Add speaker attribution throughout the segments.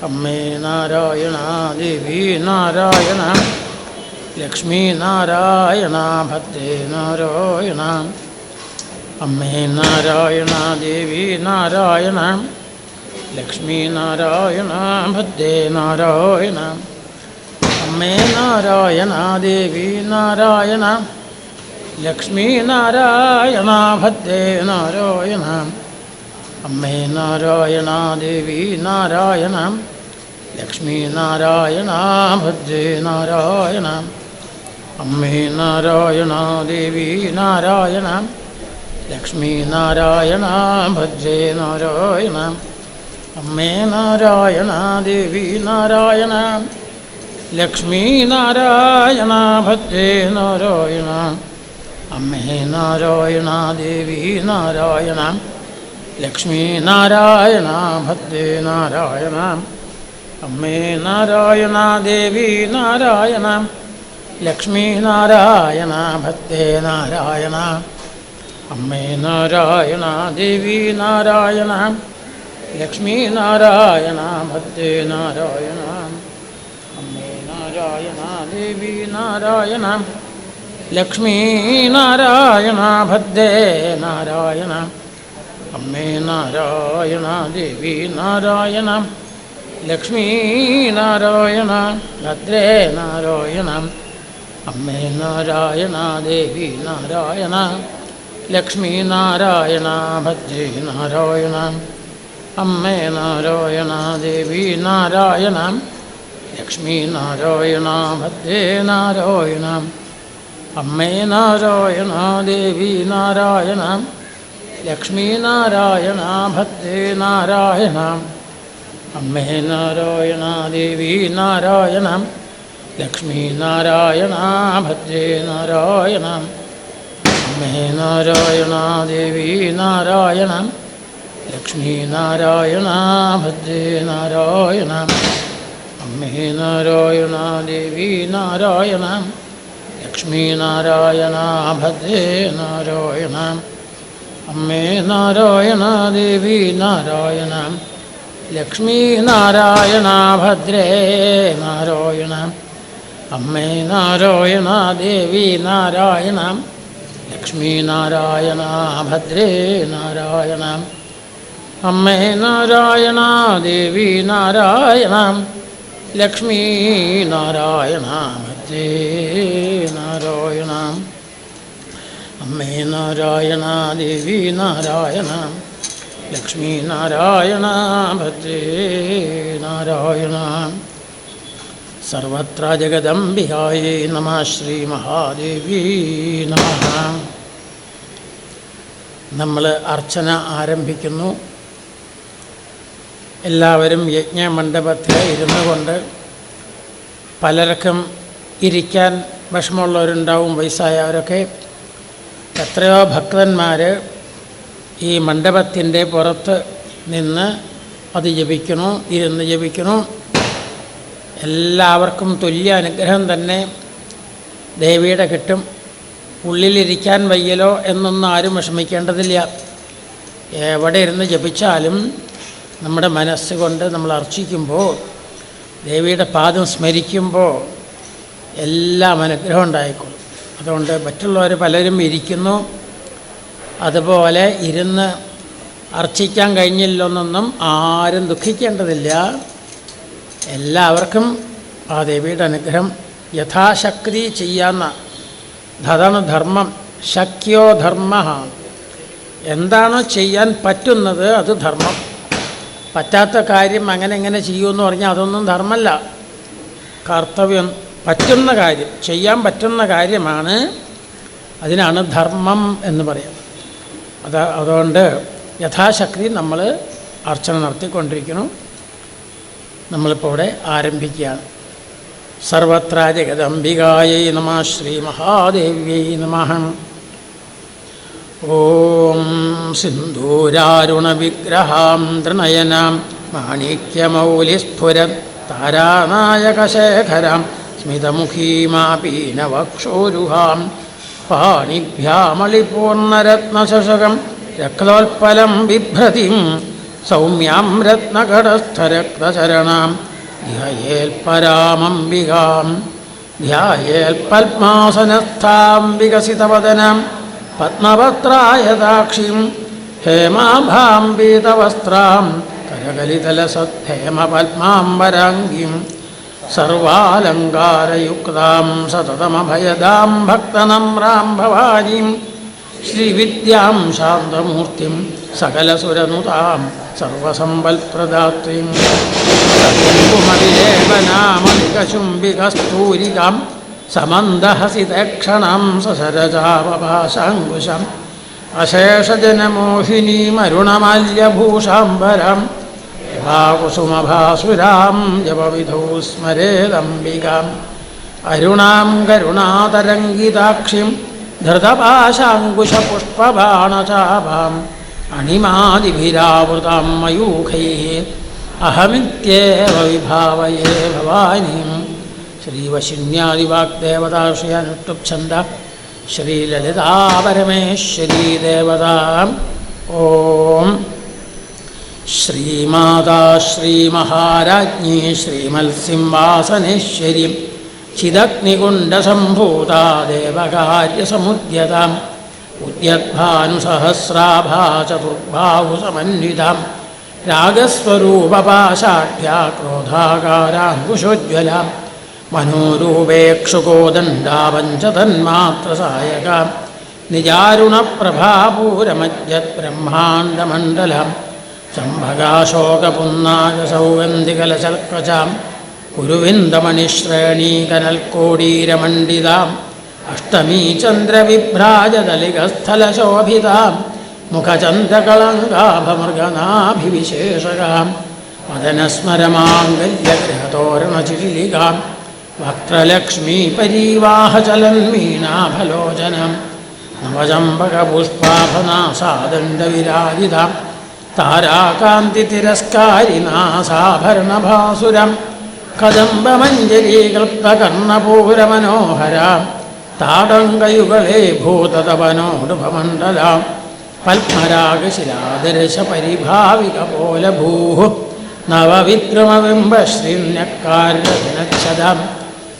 Speaker 1: അമ്മേ നാരായണ, ദേവി നാരായണ, ലക്ഷ്മി നാരായണ, ഭദ്രേ നാരായണ. അമ്മേ നാരായണ, ദേവി നാരായണ, ലക്ഷ്മി നാരായണ, ഭദ്രേ നാരായണ. അമ്മേ നാരായണ, ദേവി നാരായണ, ലക്ഷ്മി നാരായണ, ഭദ്രേ നാരായണ. അമ്മേ നാരായണ, ദേവി നാരായണ, ലക്ഷ്മി നാരായണ, ഭദ്രേ നാരായണ. അമ്മേ നാരായണ, ദേവി നാരായണ, ലക്ഷ്മി നാരായണ, ഭദ്രേ നാരായണ. അമ്മേ നാരായണ, ദേവി നാരായണ, ലക്ഷ്മി നാരായണ, ഭദ്രേ നാരായണ. അമ്മേ നാരായണ, ദേവി നാരായണ, ലക്ഷ്മി നാരായണ, ഭദ്രേ നാരായണ. അമ്മേ നാരായണ, ദേവി നാരായണ, ലക്ഷ്മി നാരായണ, ഭദ്രേ നാരായണ. അമ്മേ നാരായണ, ദേവി നാരായണ, ലക്ഷ്മി നാരായണ, ഭദ്രേ നാരായണ. അമ്മേ നാരായണ, ദേവി നാരായണ, ലക്ഷ്മി നാരായണ, ഭദ്രേ നാരായണ. അമ്മേ നാരായണ, ദേവി നാരായണ, ലക്ഷ്മി നാരായണ, ഭദ്രേ നാരായണ. അമ്മേ നാരായണ, ദേവി നാരായണ, ലക്ഷ്മി നാരായണ, ഭദ്രേ നാരായണ. അമ്മേ നാരായണ, ദേവി നാരായണ, ലക്ഷ്മി നാരായണ, ഭദ്രേ നാരായണ. അമ്മേ നാരായണ, ദേവി നാരായണ, ലക്ഷ്മി നാരായണ, ഭദ്രേ നാരായണ. അമ്മേ നാരായണ, ദേവി നാരായണ, ലക്ഷ്മി നാരായണ, ഭദ്രേ നാരായണ. അമ്മേ നാരായണ, ദേവി നാരായണ, ലക്ഷ്മി നാരായണ, ഭദ്രേ നാരായണ. അമ്മേ നാരായണ, ദേവി നാരായണ, ലക്ഷ്മി നാരായണ, ഭദ്രേ നാരായണ. അമ്മേ നാരായണ, ദേവി നാരായണ, ലക്ഷ്മി നാരായണ, ഭദ്രേ നാരായണ. അമ്മേ നാരായണ, ദേവി നാരായണ, ലക്ഷ്മി നാരായണ, ഭദ്രേ നാരായണ. അമ്മേ നാരായണ, ദേവി നാരായണ, ലക്ഷ്മി നാരായണ, ഭദ്രേ നാരായണ. അമ്മേ നാരായണ, ദേവി നാരായണ, ലക്ഷ്മി നാരായണ, ഭദ്രേ നാരായണ. സർവത്ര ജഗദംബികായേ നമഃ. ശ്രീ മഹാദേവി നമഃ. നമ്മൾ അർച്ചന ആരംഭിക്കുന്നു. എല്ലാവരും യജ്ഞമണ്ഡപത്തിൽ ഇരുന്നു കൊണ്ട്, പലർക്കും ഇരിക്കാൻ വിഷമമുള്ളവരുണ്ടാവും, വയസ്സായവരൊക്കെ. എത്രയോ ഭക്തന്മാർ ഈ മണ്ഡപത്തിൻ്റെ പുറത്ത് നിന്ന് അത് ജപിക്കുന്നു, ഇരുന്ന് ജപിക്കുന്നു. എല്ലാവർക്കും തുല്യ അനുഗ്രഹം തന്നെ ദേവിയുടെ കിട്ടും. ഉള്ളിലിരിക്കാൻ വയ്യലോ എന്നൊന്നും ആരും വിഷമിക്കേണ്ടതില്ല. എവിടെ ഇരുന്ന് ജപിച്ചാലും നമ്മുടെ മനസ്സുകൊണ്ട് നമ്മൾ അർച്ചിക്കുമ്പോൾ, ദേവിയുടെ പാദം സ്മരിക്കുമ്പോൾ എല്ലാം അനുഗ്രഹം ഉണ്ടായിക്കോളും. അതുകൊണ്ട് മറ്റുള്ളവർ പലരും ഇരിക്കുന്നു, അതുപോലെ ഇരുന്ന് അർച്ചിക്കാൻ കഴിഞ്ഞില്ലെന്നൊന്നും ആരും ദുഃഖിക്കേണ്ടതില്ല. എല്ലാവർക്കും ആ ദേവിയുടെ അനുഗ്രഹം യഥാശക്തി ചെയ്യാവുന്ന, അതാണ് ധർമ്മം. ശക്യോ ധർമ്മ. എന്താണോ ചെയ്യാൻ പറ്റുന്നത് അത് ധർമ്മം. പറ്റാത്ത കാര്യം അങ്ങനെ എങ്ങനെ ചെയ്യുമെന്ന് പറഞ്ഞാൽ അതൊന്നും ധർമ്മമല്ല. കർത്തവ്യം, പറ്റുന്ന കാര്യം, ചെയ്യാൻ പറ്റുന്ന കാര്യമാണ്, അതിനാണ് ധർമ്മം എന്ന് പറയുന്നത്. അതുകൊണ്ട് യഥാശക്തി നമ്മൾ അർച്ചന നടത്തിക്കൊണ്ടിരിക്കുന്നു. നമ്മളിപ്പോൾ ഇവിടെ ആരംഭിക്കുകയാണ്. സർവത്ര ജഗദംബികായൈ നമഃ. ശ്രീ മഹാദേവ്യൈ നമഃ. ഓം സിന്ദൂരാരുണവിഗ്രഹാം ത്രിനയനാം മാണിക്യമൗലിസ്ഫുരം താരാനായകശേഖരാം സ്മിതമുഖീമാപീനവക്ഷോരുഹാം പാണിഭ്യാമളിപൂർണരത്നശശകം രക്തോൽപ്പലം ബിഭ്രതിം സൗമ്യാം രത്നകടസ്ഥരക്തചരണാം ധ്യായേൽപരാമംബികാം ധ്യായേൽപത്മാസനസ്ഥാം വികസിതവദനം പത്മപത്രായതാക്ഷിം ഹേമാഭാം പീതവസ്ത്രാം കരകലിതലസദ്ധേമപത്മാംബരാംഗീം സർവാലങ്കാരയുക്താം സതതമഭയദാം ഭക്തനമ്രാം ഭവാനീം ശ്രീവിദ്യാം ശാന്തമൂർത്തിം സകലസുരനുതാം സർവസമ്പൽപ്രദാത്രീം കുങ്കുമവിലേപനാമലികചുംബികസ്തൂരികാം സമന്ദഹസിതക്ഷണം സസരജാവഭാസാങ്കുശം അശേഷജനമോഹിനീമരുണമാല്യഭൂഷാംബരം കുസുമഭാസുരാം ജപവിധൗ സ്മരേദംബികാം അരുണാം കരുണാതരംഗിതാക്ഷിം ധൃതപാശാങ്കുശപുഷ്പബാണചാപാം അണിമാദിഭിരാവൃതാം മയൂഖൈः അഹമിത്യേവ വിഭാവയേ ഭവാനീം. ശ്രീവശിന്യാദിവാഗ്ദേവതാശ്രീയനുഷ്ടുപ്ഛന്ദ ശ്രീലളിതാപരമേശ്വരീ ദേവതാ. ഓം ശ്രീമാതാ ശ്രീമഹാരാജ്ഞി ശ്രീമത്സിംഹാസനേശ്വരി ചിദഗ്നികുണ്ഡസംഭൂതാ ദേവകാര്യസമുദ്യതാം ഉദ്യദ്ഭാനുസഹസ്രാഭാ ചതുർബാഹുസമന്വിതാം രാഗസ്വരൂപപാശാഢ്യാ ക്രോധാകാരാങ്കുശോജ്വലാം മനോരൂപേക്ഷുകോദണ്ഡാപഞ്ചതന്മാത്രസായകാം നിജാരുണപ്രഭാപൂരമജ്ജദ്ബ്രഹ്മാണ്ഡമണ്ഡലം ചമ്പകാശോകപുന്നാഗസൗഗന്ധികലശൽക്കചാം കുരുവിന്ദമണിശ്രേണീകനൽക്കോടീരമണ്ഡിതാം അഷ്ടമീ ചന്ദ്രവിഭ്രാജദലികസ്ഥലശോഭിതാം മുഖചന്ദ്രകളങ്കാഭമൃഗനാഭിവിശേഷകാം മദനസ്മരമാംഗല്യഗ്രഹതോരണചില്ലികാം വക്ത്രലക്ഷ്മീപരീവാഹചലന്മീനാഭലോചനം നവചമ്പകപുഷ്പാഭനാസാദണ്ഡവിരാജിതാം താരാകാന്തിതിരസ്കാരിനാസാഭരണഭാസുരം കദംബമഞ്ജരീകൃപ്തകർണപൂരമനോഹരാം താടങ്കയുഗളേ ഭൂതതപനോടുഭമണ്ഡലാം പത്മരാഗശിലാദർശപരിഭാവികപോലഭൂഃ നവവിക്രമബിംബശ്രീന്യക്കാര്യദിനച്ഛദം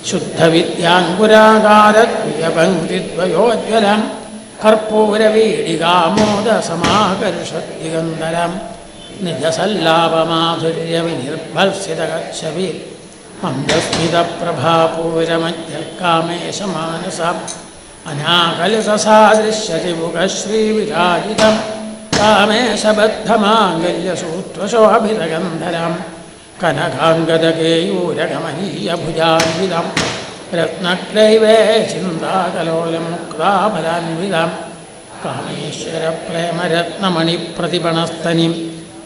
Speaker 1: ശുദ്ധവിദ്യാങ്കുരാകാരദ്വയപങ്ക്തിദ്വയോജ്വലം കർപ്പൂരവീഡികാമോദസമാകർഷദ്ദിഗന്ധരം നിജസല്ലാപമാധുര്യവിനിർഭത്സിതഗച്ഛവി മന്ദസ്മിതപ്രഭാപൂരമജ്ജൽക്കാമേശമാനസം അനാകലസസാദൃശ്യതിമുഖശ്രീവിരാജിതം കാമേശബദ്ധമാംഗല്യസൂത്രശോഭിതഗന്ധരം കനകാംഗദകേയൂരകമനീയഭുജാൻവിതം രത്നക്ലൈവേ ചിന്താകലോലം മുക്താഫലാൻവിതം കാമേശ്വരപ്രേമരത്നമണിപ്രതിപണസ്തനിം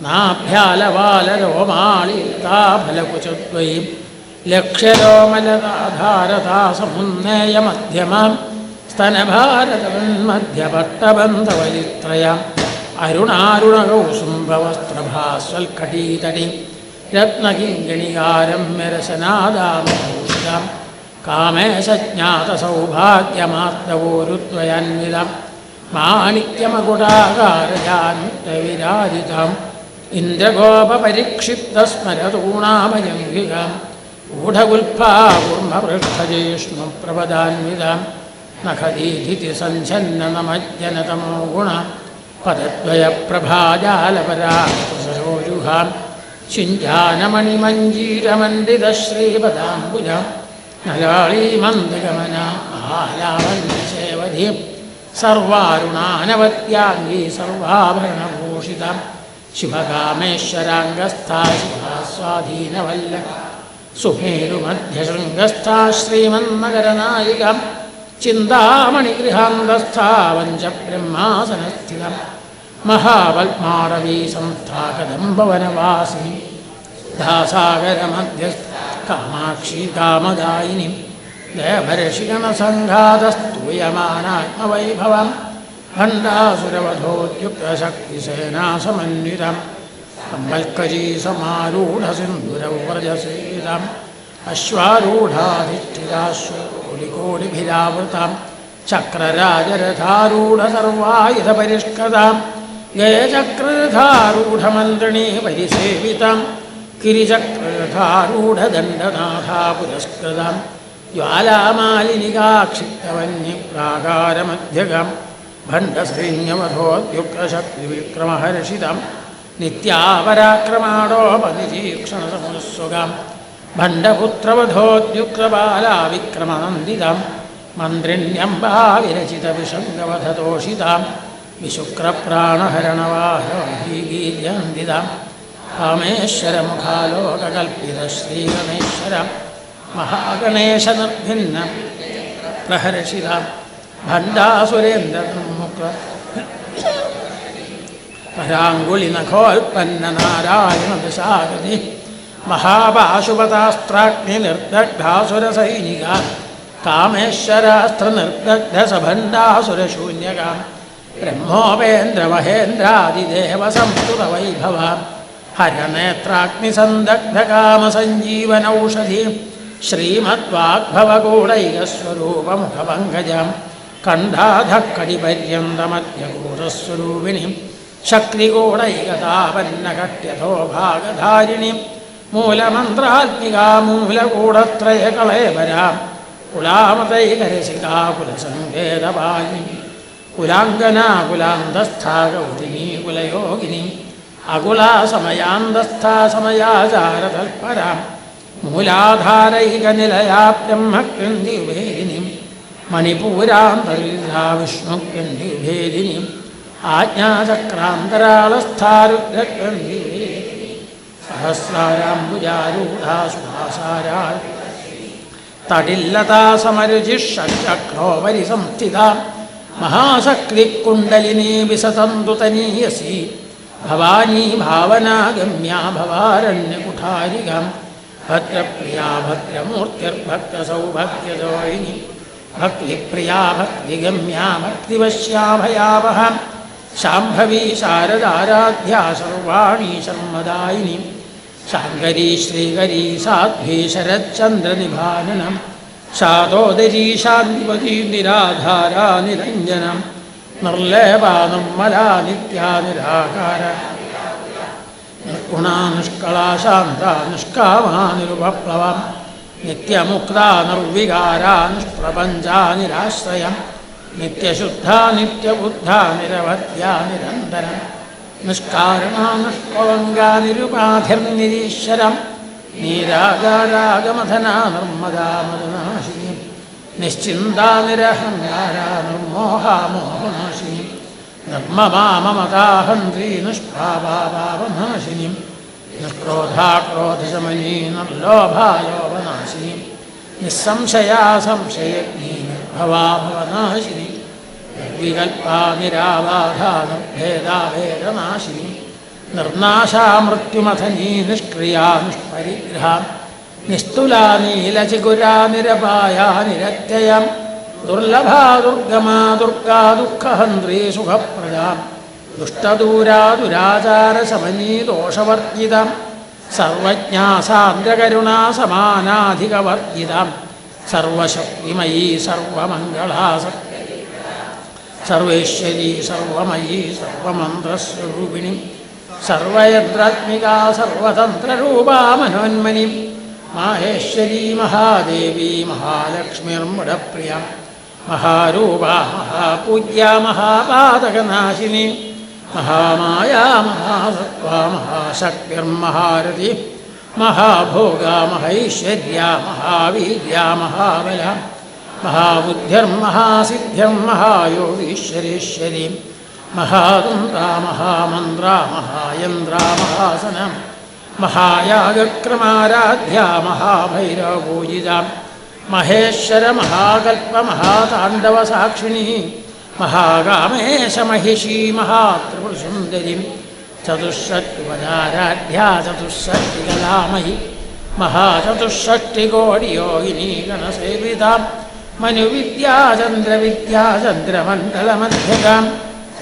Speaker 1: നാഭ്യാലവാലരോമാളിതാഫലകുചദ്വയീം ലക്ഷ്യരോമലതാധാരതാസമുന്നേയമധ്യമാം സ്തനഭാരതമധ്യപട്ടബന്ധവലിത്രയാം അരുണാരുണകൗസുംഭവസ്ത്രഭാസ്വൽക്കടീതടീം രത്നകിങ്കിണികാരമ്യരസനാദാമഭൂഷിതാം കാമേശജ്ഞാതസൗഭാഗ്യമാർദ്ദവോരുദ്വയാന്വിതം മാണിക്യമകുടാകാരജാനുത്തവിരാജിതാം ഇന്ദ്രഗോപപരിക്ഷിപ്തസ്മരതൂണാഭജംഗികാം ഊഢഗുൽഫാകൂർമ്മപൃഷ്ഠജേഷ്ണുപ്രപദാന്വിതാം നഖദീധിതിസഞ്ചന്നനമജ്ജനതമോ ഗുണ പദദ്വയപ്രഭാജാലപരാസരോരുഹാം ശിഞ്ചാനമണിമഞ്ജീരമണ്ഡിതശ്രീപദാംബുജം നലാളീമന്ദഗമന ആലാവന്യസേവധീം സർവാരുണാനവത്യാംഗീ സർവാഭരണഭൂഷിതം ശിവകാമേശ്വരാംഗസ്ഥാ ശിവാസ്വാധീനവല്ല സുമേരുമധ്യശൃംഗസ്ഥാ ശ്രീമന്മകരനായികം ചിന്താമണിഗൃഹാന്തസ്ഥാ വഞ്ചബ്രഹ്മാസനസ്ഥിതം മഹാപത്മാടവീ സംസ്ഥാ കദംബവനവാസി ദാസാഗരമധ്യസ്ഥ കാമാക്ഷി കാമദായിനി ദേവർഷിഗണസംഘാതസ്തൂയമാനാത്മവൈഭവം ഭണ്ഡാസുരവധോദ്യുക്തശക്തിസേനാസമന്വിതം കമ്പൽക്കരീ സമാരൂഢസിന്ധുരൗ വ്രജസേവിതം അശ്വാരൂഢാധിഷ്ഠിതാശ്വലികോടിഭിരാവൃതാം ചക്രരാജരഥാരൂഢസർവായുധപരിഷ്കൃതാം ഗയചക്രരഥാരൂഢമന്ത്രിണീ പരിസേവിതാം കിരിചക്രരഥാരൂഢദണ്ഡനാഥാ പുരസ്കൃതാം ജ്വാലാമാലിനികാക്ഷിപ്തവന്യപ്രാകാരമധ്യകാം ഭണ്ഡസൈന്യമധോദ്യുക്തശക്തിവിക്രമഹർഷിതാം നിത്യാപരാക്രമാണോപതിചീക്ഷണസമുത്സുകാം ഭണ്ഡപുത്രവധോദ്യുക്തബാലാവിക്രമനന്ദിതാം മന്ത്രിണ്യംബാ വിരചിതവിഷംഗവധതോഷിതാം വിശുക്രപ്രാണഹരണവാഹീഗീര്യന്ദിതാം കാമേശ്വരമുഖാലോകകൽപ്പിതശ്രീഗണേശ്വരം മഹാഗണേശനിർഭിന്ന പ്രഹർഷിതാം ഭണ്ഡാസുരേന്ദ്രമുഖ പരാങ്കുളിനഖോൽപ്പന്നനാരായണദശാഗതി മഹാപാശുപതാസ്ത്രാഗ്നിനിർദഗ്ധാസുരസൈനിക കാമേശ്വരാസ്ത്രനിർദഗ്ധസഭണ്ഡാസുരശൂന്യകാം ബ്രഹ്മോപേന്ദ്രമഹേന്ദ്രാദിദേവസംസ്തുതവൈഭവാം ഹരനേത്രാഗ്നിസന്ദഗ്ധകാമസഞ്ജീവനൌഷധി ശ്രീമദ്വാഗ്ഭവഗൂഢൈകസ്വരൂപമുഖപങ്കജം കണ്ഠാധക്കടിപര്യന്തമധ്യകൂടസ്വരൂപിണിം ശക്തികൂടൈകതാപന്നകട്യഥോ ഭാഗധാരിണിം മൂലമന്ത്രാത്മികാമൂലകൂടത്രയകളേവരാം കുലാമതൈകരസികാകുലസംവേദവാഹിനി കുലാംഗനാകുലാന്തസ്ഥാഗൗരിണീ കുലയോഗിനി അകുലാസമയാന്തസ്ഥാ സമയാചാരതൽപരാം മൂലാധാരൈകനിലയാ ബ്രഹ്മകൃന്തിഭേദിനിം മണിപൂരാന്തർവിധാ വിഷ്ണുകൃന്തിഭേദിനിം ആജ്ഞാചക്രാന്തരാളസ്ഥാരുദ്രകൃന്തിഭേദിനിം സഹസ്രാരാംബുജാരൂഢാ സുഭാസാരാ തടില്ലതാസമരുചിഷക്രോപരി സംസ്ഥിതാം മഹാശക്തികുണ്ടലിനീ വിസതന്തുതനീയസി ഭവാനീ ഭാവനാഗമ്യാ ഭവാരണ്യകുഠാരികാം ഭദ്രപ്രിയാ ഭദ്രമൂർത്തിർഭക്തസൗഭഗ്യദോയിനി ഭക്തിപ്രിയാ ഭക്തിഗമ്യാ ഭക്തിവശ്യാ ഭയാവഹ ശാംഭവീ ശാരദാരാധ്യാ സർവാണീ ശർമ്മദായിനി ശാങ്കരീ ശ്രീകരീ സാധ്വീ ശരच्चन्द्रनिभानനം ശാതോദരീ ശാന്തിപതി നിരാധാരാ നിരഞ്ജനം നിർലേപാ നിർമ്മലാ നിത്യാ നിരാകാര നിർഗുണാ നിഷ്കളാ ശാന്താ നിഷ്കാമാ നിരുപപ്ലവം നിത്യമുക്താ നിർവികാരാ നിഷ്പ്രപഞ്ചാ നിരാശ്രയം നിത്യശുദ്ധാ നിത്യബുദ്ധാ നിരവധ്യാ നിരന്തരം നിഷ്കാരണാ നിഷ്കളങ്കാ നിരുപാധിർനിരീശ്വരം നീരാകാരാഗമഥനാ നിർമ്മദാ മദനാശിനി നിശ്ചിന്താ നിരഹങ്കാരാ നിർമോഹാ മോഹനാശിനി നിർമ്മമാ മമതാഹന്ത്രീ നിഷ്പാപാ പാപനാശിനി നിഷ്ക്രോധാ ക്രോധശമനീ നിർലോഭാ ലോഭനാശിനി നിസ്സംശയാ സംശയജ്ഞീ നിർഭവാ ഭവനാശിനി നിർവികൽപാ നിരാബാധാ നിർഭേദാ ഭേദനാശിനി നിർനാശാ മൃത്യുമഥനീ നിഷ്ക്രിയാ നിഷ്പരിഗ്രഹാ നിസ്തുലാ നീലചിഗുരാ നിരപായാ നിരത്യയം ദുർലഭാ ദുർഗമാ ദുർഗാ ദുഃഖഹന്ത്രീ സുഖപ്രദാ ദുഷ്ടദൂരാ ദുരാചാരശമനീ ദോഷവർജിതം സർവജ്ഞാ സാന്ദ്രകരുണാ സമാനാധികവർജിതം സർവശക്തിമയീ സർവമംഗളാ സർവേശ്വരീ സർവമയീ സർവമന്ത്രസ്വരൂപിണി സർവയന്ത്രാത്മികാ സർവതന്ത്രരൂപാ മനോന്മനി മാഹേശ്വരീ മഹാദേവീ മഹാലക്ഷ്മിർമുടപ്രിയ മഹാരൂപാ മഹാപൂജ്യാ മഹാപാതകനാശിനി മഹാമായാ മഹാസത്വാ മഹാശക്തിർമഹാരഥി മഹാഭോഗാ മഹൈശ്വര്യാ മഹാവീര്യാ മഹാബല മഹാബുദ്ധിർമഹാസിദ്ധിർമഹായോഗീശ്വരീശ്വരീ മഹാതന്ത്രാ മഹാമന്ത്രാ മഹായന്ത്രാ മഹാസനം മഹായാഗക്രമാരാധ്യാ മഹാഭൈരവപൂജിതാ മഹേശ്വര മഹാകൽപ്പ മഹാതാണ്ഡവസാക്ഷിണി മഹാകാമേശമഹിഷീ മഹാത്രിപുരസുന്ദരി ചതുഷ്ഷഷ്ടിപദാരാധ്യാ ചതുഷ്ഷഷ്ടികലാമയി മഹാചതുഷ്ഷഷ്ടികോടിയോഗിനീ ഗണസേവിതാ മനുവിദ്യാചന്ദ്രവിദ്യാ ചന്ദ്രമണ്ഡലമധ്യകാം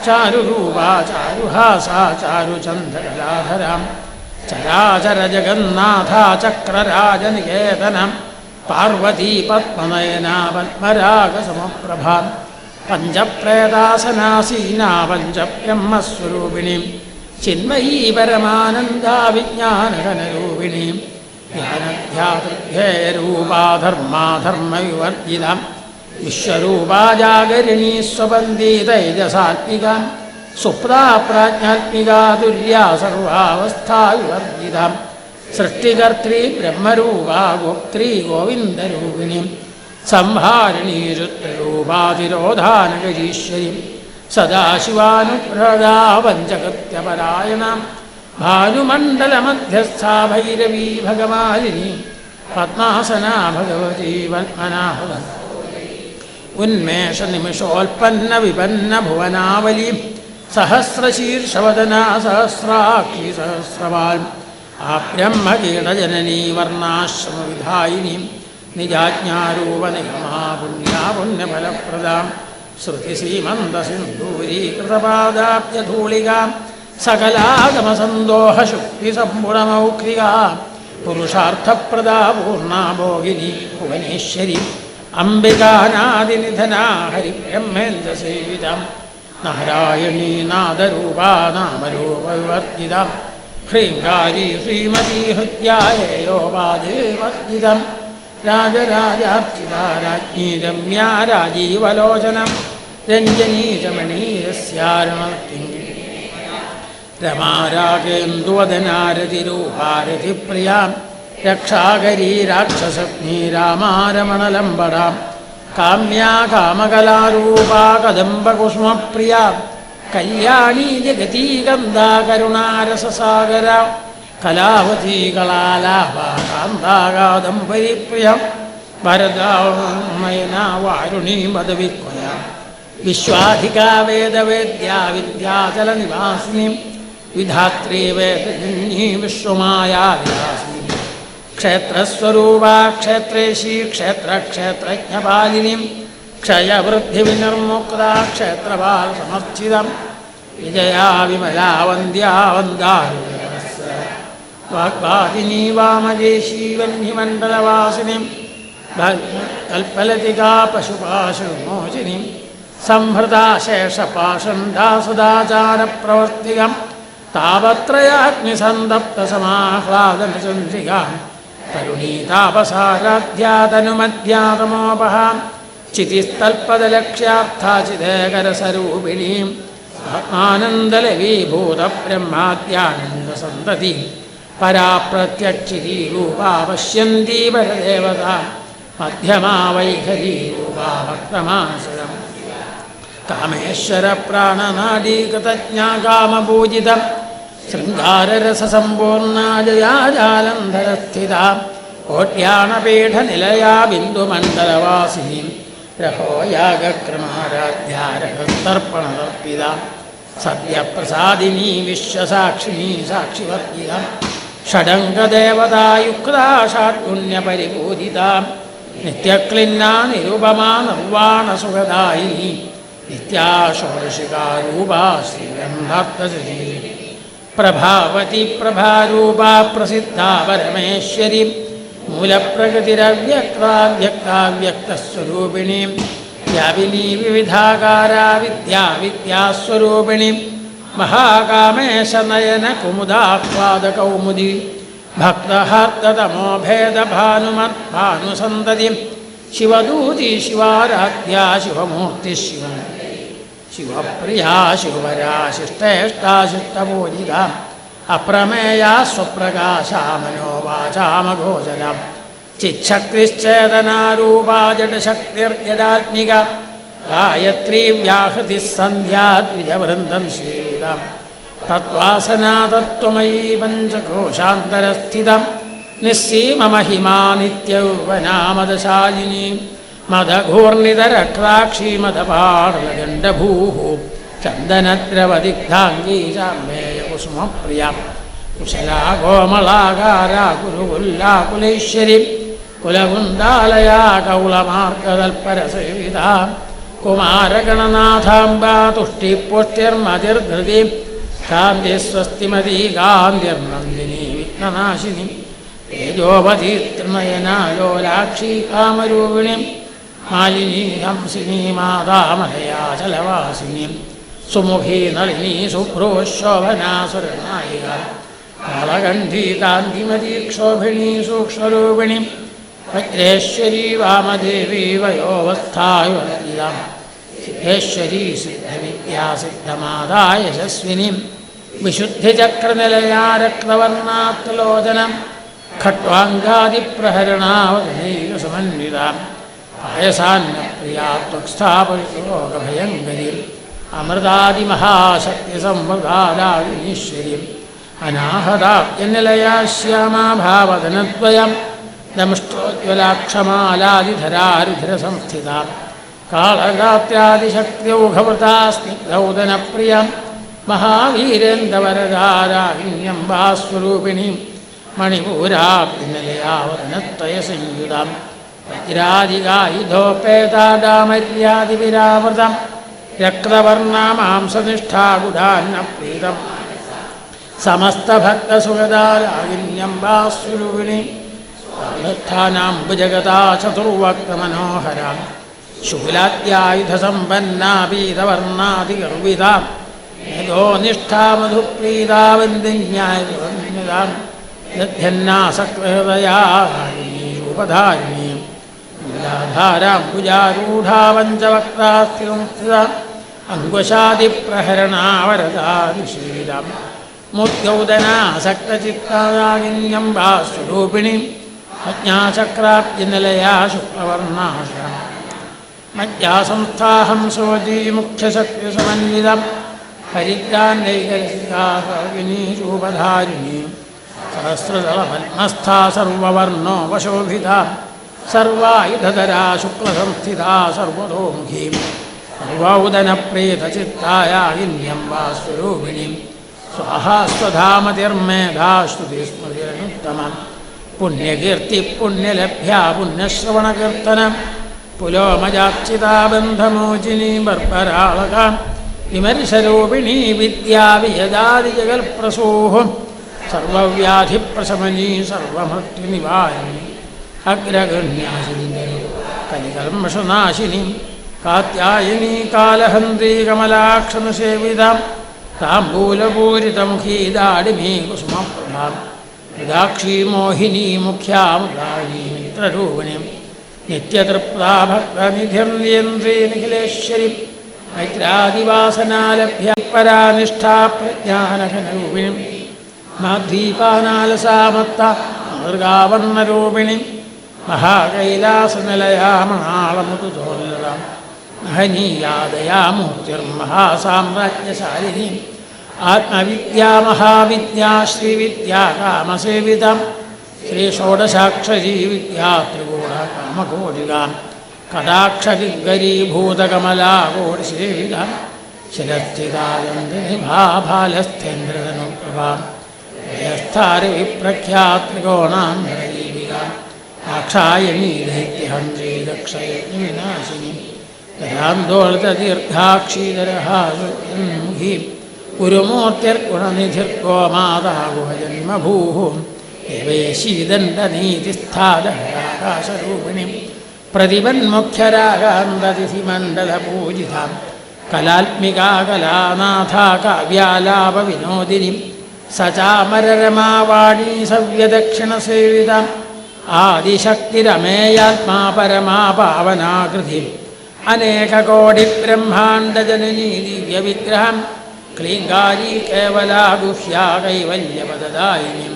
Speaker 1: ചാരുരൂപാ ചാരുഹാസാ ചാരുചന്ദ്രകലാധരാം ചരാചരജഗന്നാഥ ചക്രരാജനികേതനം പാർവതീ പത്മനയനാ പത്മരാഗസമപ്രഭാം പഞ്ചപ്രേതാസനാസീനാ പഞ്ചബ്രഹ്മസ്വരൂപിണീം ചിന്മയീ പരമാനന്ദാ വിജ്ഞാനഘനരൂപിണീം ജ്ഞാനധ്യാതൃഭ്യേരൂപാധർമാധർമ്മവിവർജിതാം വിശ്വരൂപാ ജാഗരിണീ സ്വപന്ദീ തൈജസാത്മികാം സുപ്താ പ്രാജ്ഞാത്മികാ തുര്യാ സർവാവസ്ഥാവിവർജിതാം സൃഷ്ടികർत्री ബ്രഹ്മരൂപാ ഗോപ്ത്രീ ഗോവിന്ദരൂപിണീം സംഹാരിണീ രുദ്രരൂപാതിരോധാനഗരീശ്വരീം സദാശിവാനുഗ്രഹദാ പഞ്ചകൃത്യപരായണാം ഭാനുമണ്ഡലമധ്യസ്ഥാ ഭൈരവീ ഭഗമാലിനീ പത്മാസനാ ഭഗവതീ പത്മനാഭ ഉന്മേഷനിമിഷോൽപ്പന്ന വിപന്ന ഭുവനാവലീം സഹസ്രശീർഷവദനാ സഹസ്രാക്ഷി സഹസ്രവാൽ ആ ബ്രഹ്മകീടജനനീ വർണ്ണാശ്രമവിധായിനീം നിജാജ്ഞാരൂപനിഗമാ പുണ്യാ പുണ്യഫലപ്രദാം ശ്രുതിസീമന്തസിന്ധൂരീകൃതപാദാബ്ജധൂളികാം സകലാഗമസന്തോഷശുക്തിസമ്പുരമൗക്തികാം പുരുഷാർത്ഥപ്രദാ പൂർണ്ണാ ഭോഗിനി ഭുവനേശ്വരി അംബികാനാദിനിധനാ ഹരിബ്രഹ്മേന്ദ്രസേവിതം നാരായണീ നാദരൂപാ നാമരൂപവിവർജിതം ഹ്രീങ്കാരി ശ്രീമതീ ഹൃദ്യായേയോപാധിവർജിതം രാജരാജാർച്ചിതാ രാജ്ഞീ രമ്യാ രാജീവലോചനം രഞ്ജനീ രമണീയസ്യാരുണക്കിം രമാരാഗേന്ദുവദനാരതിരൂപാരതിപ്രിയാം രക്ഷാകരീ രാക്ഷസഗ്നി രാമാരമണലംബടാം കാമ്യാ കാമകലാരൂപാ കദംബകുസുമപ്രിയാ കല്യാണീ ജഗതീ ഗന്ധാ കരുണാരസസാഗര കലാവതീ കലാലാഭാ കാന്താകാദംബരീപ്രിയം വരദാമയനാ വാരുണീ പദവിക്വയ വിശ്വാധികാ വേദവേദ്യാ വിദ്യാചലനിവാസിനീം വിധാത്രീ വേദജന്യീ വിശ്വമായാ വിലാസിനീം ക്ഷേത്രസ്വരൂപാ ക്ഷേത്രേശീ ക്ഷേത്രക്ഷേത്രജ്ഞപാലിനീം ക്ഷയവൃദ്ധിവിനിർമുക്താ ക്ഷേത്രപാലസമർച്ചിതം വിജയാ വിമലാ വന്ദ്യാ വന്ദാരുണ വാഗ്വാദിനീ വാമകേശീ വന്യമണ്ഡലവാസിനീം കൽപ്പലതികാ പശുപാശുമോചിനീം സംഹൃതാ ശേഷപാഷണ്ഡാ സദാചാരപ്രവർത്തികം താപത്രയാഗ്നിസന്തപ്തസമാഹ്ലാദനചന്ദ്രികാം തരുണീതാപസാരാധ്യാതനുമധ്യാതമോപഹാം ചിതിസ്തൽപദലക്ഷ്യാർത്ഥാചിദേകരസരൂപിണീം ആനന്ദലവീഭൂതബ്രഹ്മാദ്യാനന്ദസന്തതിം പരാപ്രത്യക്ഷിതീ രൂപാ പശ്യന്തീ പരദേവതാ മധ്യമാ വൈഖരീ രൂപാ ഭക്തമാനസരം കാമേശ്വര പ്രാണനാഡീകൃതജ്ഞാ കാമപൂജിതം ശൃംഗാരരസസമ്പൂർണാ ജയാജാലന്ധരസ്ഥിതാ കോട്യാണപീഠനിലയാ ബിന്ദുമണ്ഡലവാസിനീം രഹോ യാഗക്രമാരാധ്യാ രഹസ്തർപ്പണതർപ്പിത സദ്യപ്രസാദിനീ വിശ്വസാക്ഷിണീ സാക്ഷിവർജിത ഷഡംഗദേവതായുക്താ ഷാഡ്ഗുണ്യപരിപൂജിത നിത്യക്ലിന്നാ നിരുപമാ നിർവാണസുഖദായിനി നിത്യാ ഷോഡശികാരൂപാ ശ്രീഗന്ധാർത്ഥശരീരി പ്രഭാവതി പ്രഭാരൂപാ പ്രസിദ്ധാ പരമേശ്വരി മൂലപ്രകൃതിരവ്യക്താവ്യക്താവ്യക്തസ്വരൂപിണീം വ്യാപിനീ വിവിധാകാരാ വിദ്യാ വിദ്യാസ്വരൂപിണീം മഹാകാമേശനയന കുമുദാഹ്ലാദകൗമുദി ഭക്തഹാർദ്ദതമോഭേദഭാനുമദ്ഭാനുസന്തതിം ശിവദൂതി ശിവാരാധ്യാ ശിവമൂർത്തി ശിവ ശിവപ്രിയാ ശിവപരാ ശിഷ്ടേഷ്ടാ ശിഷ്ടപൂജിത അപ്രമേയാ സ്വപ്രകാശാ മനോവാചാമഘോഷരം ചിച്ഛക്തിശ്ചേതനാരൂപാ ജഡശക്തിർജഡാത്മിക ഗായത്രീ വ്യാഹൃതി സന്ധ്യാ ദ്വിജവൃന്ദം ശ്രീവിധം തദ്വാസനാ തത്വമയീ പഞ്ചകോശാന്തരസ്ഥിതം നിസ്സീമമഹിമാ നിത്യൗവനാമദശാലിനീ മദഘൂർണിതരക്താക്ഷീ മദപാടലഗണ്ഡഭൂഃ ചന്ദനദ്രവദിഗ്ധാംഗീ ചാമേയകുസുമപ്രിയ കുശലാ കോമളാകാരാ കുരുകുല്ലാകുലൈശ്വരി കുലകുന്ദാലയാ കൗളമാർഗതൽപരസേവിതാ കുമാരഗണനാഥാംബാ തുഷ്ടിപുഷ്ടിർമതിർധൃതി കാന്തിസ്വസ്തിമതീ കാന്തിർനന്ദിനീ വിഘ്നനാശിനി തേജോപതി ത്രിനയനാലോലാക്ഷി കാമരൂപിണി മാലിനി ഹംസിനി മാതാമലയാചലവാസിനി സുമുഖി നളിനി ശുഭ്രോശോഭനാ സുരനായിക കാളകണ്ഠീ കാന്തിമതി ക്ഷോഭിണീ സൂക്ഷ്മരൂപിണി വജ്രേശ്വരീ വാമദേവീ വയോവസ്ഥായുവർത്തിതാം സിദ്ധേശ്വരീ സിദ്ധവിദ്യാ സിദ്ധമാതാ യശസ്വിനി വിശുദ്ധിചക്രനിലയാ രക്തവർണാത്ലോചനം ഖട്വാങ്കാദിപ്രഹരണാവതനൈകസമന്വിതാം പായസാന്നപ്രിയാ ത്വക്സ്ഥാപരിലോകഭയങ്കരീം അമൃതാദിമഹാശക്തിസംവൃതാദാദിനീശ്വരീം അനാഹതാപ്യനിലയാ ശ്യാമാ ഭാവതനദ്വയം ദംഷ്ടോജ്വലാക്ഷമാലാദിധരാരുധിരസംസ്ഥിതാം കാളരാത്യാദിശക്തിൗഘവൃതാ സ്നിഗ്ധൗദനപ്രിയം മഹാവീരേന്ദ്രവരദാരാഹിണ്യംബാസ്വരൂപിണീം മണിപൂരാപ്യനിലയാവതനത്രയസംയുതാം വജ്രാദികായുധോപേതാദാമര്യാദിവിരാവൃതം രക്തവർണമാംസനിഷ്ഠാഗുധാന്നപ്രീതം സമസ്തഭക്തസുഗതാരാഹിണ്യംബാസ്വരൂപിണീം ാനാംബുജഗതാ ചതുർവക്രമനോഹരാം ശൂലാദ്യായുധസമ്പന്നാപീതവർണാതിഗർവിതാം മേധോ നിഷ്ഠാമധുപ്രീതാവന്ദിന്യായുധാം ദധ്യന്നാസക്തഹൃദയാധാരിണീ മൂലാധാരാംബുജാരൂഢാവഞ്ചവക്താസ്ഥിതാം അങ്കുശാദിപ്രഹരണാവരദാദിശീലാം മൂർത്യൗദനാസക്തചിത്താരാഗിന്യംബാസ്വരൂപിണീം അജ്ഞാചക്രാബ്ജനിലയാ ശുക്ലവർണാശ്രം മജ്ജാസംസ്ഥാഹംസോജീ മുഖ്യശക്തിസമന്വിതം ഹരിദ്രാന്നൈകരസികാഹിനീ രൂപധാരിണീ സഹസ്രദളപത്മസ്ഥാ സർവവർണോപശോഭിതാ സർവായുധധരാ ശുക്ലസംസ്ഥിതാ സർവതോമുഖീം സർവൗദനപ്രീതചിത്തായാഗിന്യംബാസ്വരൂപിണീം സ്വാഹാസ്വധാമതിർമേധാശ്രുതിസ്മൃതിരനുത്തമം പുണ്യകീർത്തി പുണ്യലഭ്യാ പുണ്യശ്രവണകീർത്തനം പുലോമജാക്ഷിതാബന്ധമോചിനീ ബർബരാളകാം വിമർശരൂപിണീ വിദ്യാവിയദാദിജഗൽപ്രസൂഹം സർവവ്യാധിപ്രശമനീ സർവമൃത്യുനിവാരിണി അഗ്രഗണ്യാസുന്ദരി കലികർമ്മഷനാശിനി കാത്യായനീ കാലഹന്ത്രീ കമലാക്ഷമസേവിതാം താംബൂലപൂരിതമുഖീ ദാഡിമീ കുസുമപ്രഭാം മൃഗാക്ഷീ മോഹിനീ മുഖ്യാമുദാരീ മിത്രരൂപിണീം നിത്യതൃപ്താ ഭക്തനിധിർനിയന്ത്രീ നിഖിലേശ്വരി മൈത്രാദിവാസനാലഭ്യ പരാനിഷ്ഠാ പ്രജ്ഞാനഘനരൂപിണീം മാധീപാനാലസാമത്ത മൃഗാവർണരൂപിണീം മഹാകൈലാസനിലയാ മണാളമുതുതോല്ലതാം മഹനീയാദയാ മൂർത്തിർമഹാസാമ്രാജ്യശാലിനീം ആത്മവിദ്യാ മഹാവിദ്യാ ശ്രീവിദ്യാ കാമസേവിതം ശ്രീഷോഡശാക്ഷരീ വിദ്യാ ത്രികൂട കാമകോടികാം കടാക്ഷകിഗരീഭൂതകമലാകോടിസേവിതാം ശിരസ്ഥിതായന്തിനിഭാഭാലസ്ഥേന്ദ്രതനുപ്രഭാം ത്രയസ്ഥാരവിപ്രഖ്യാത്രികോണാന്തരജീവികാം ആക്ഷായണീ ദൈത്യഹന്ത്രീ ദക്ഷയജ്ഞവിനാശിനി ദീർഘാക്ഷീധരഹാസുഖീം ഗുരുമൂർത്തിർഗുണനിധിർഗോ മാതാ ഗുഹജന്മഭൂഃ ദേവേശീദണ്ഡനീതിസ്ഥാദഹരാകാശരൂപിണീം പ്രതിപന്മുഖ്യരാഗാന്തതിഥിമണ്ഡലപൂജിതാം കലാത്മികാ കലാനാഥാ കാവ്യാലാപവിനോദിനീം സചാമരരമാവാണീ സവ്യദക്ഷിണസേവിതാം ആദിശക്തിരമേയാത്മാ പരമാ പാവനാകൃതിം അനേകകോടിബ്രഹ്മാണ്ഡജനനീ ദിവ്യവിഗ്രഹം ക്ലീങ്കാരീ കേവലാ ഗുഹ്യാ കൈവല്യപദദായിനീം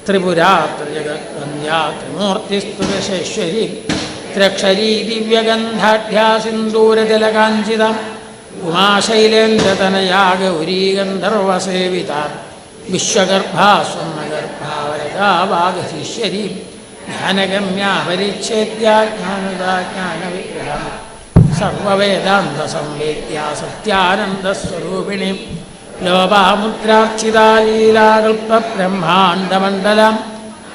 Speaker 1: ത്രിപുരാ ത്രിജഗദ്വന്ദ്യാ ത്രിമൂർത്തിസ്തുതശേശ്വരീം ത്രക്ഷരീ ദിവ്യഗന്ധാഢ്യാ സിന്ദൂരതിലകാഞ്ചിതാം ഉമാശൈലേന്ദ്രതനയാ ഗൗരീ ഗന്ധർവസേവിതാം വിശ്വഗർഭാ സ്വർണ്ണഗർഭാ വരദാ വാഗധീശ്വരീം ജ്ഞാനഗമ്യാ പരിച്ഛേദ്യാ ജ്ഞാനദാ ജ്ഞാനവിഗ്രഹം സർവവേദാന്തസംവേദ്യാ സത്യാനന്ദസ്വരൂപിണീം ലോപാമുദ്രാർച്ചിതാ ലീലാകൽപ്പബ്രഹ്മാണ്ഡമണ്ഡലം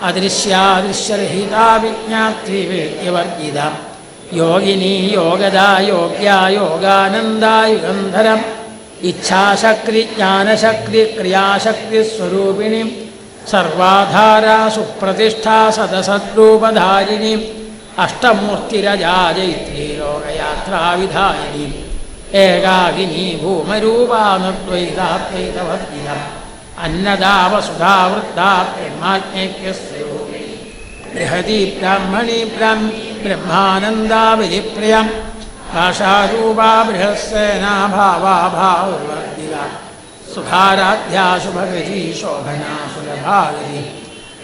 Speaker 1: അദൃശ്യാദൃശ്യരഹിതാ വിജ്ഞാത്രിവേദ്യവർജിതാം യോഗിനീ യോഗദാ യോഗ്യാ യോഗാനന്ദാ യുഗന്ധരം ഇച്ഛാശക്തി ജ്ഞാനശക്തി ക്രിയാശക്തിസ്വരൂപിണീം സർവാധാരാ സുപ്രതിഷ്ഠാ സദസദ്രൂപധാരിണീ അഷ്ടമൂർത്തിരജാജൈത്രീ ലോകയാത്രാവിധായിനി ഏകാകിനി ഭൂമരൂപാ നിർദ്വൈതാദ്വൈതവർജിത അന്നദാ വസുധാ വൃദ്ധാ ബ്രഹ്മാജ്ഞൈക്യസ്വരൂപിണി ബൃഹതി ബ്രാഹ്മണി ബ്രഹ്മാനന്ദാ ബലിപ്രിയ ഭാഷാരൂപാ ബൃഹസ്സേനാ ഭാവാ ഭാവർവർജിത സുധാരാധ്യാ ശുഭഗതി ശോഭനാ സുലഭാഗതി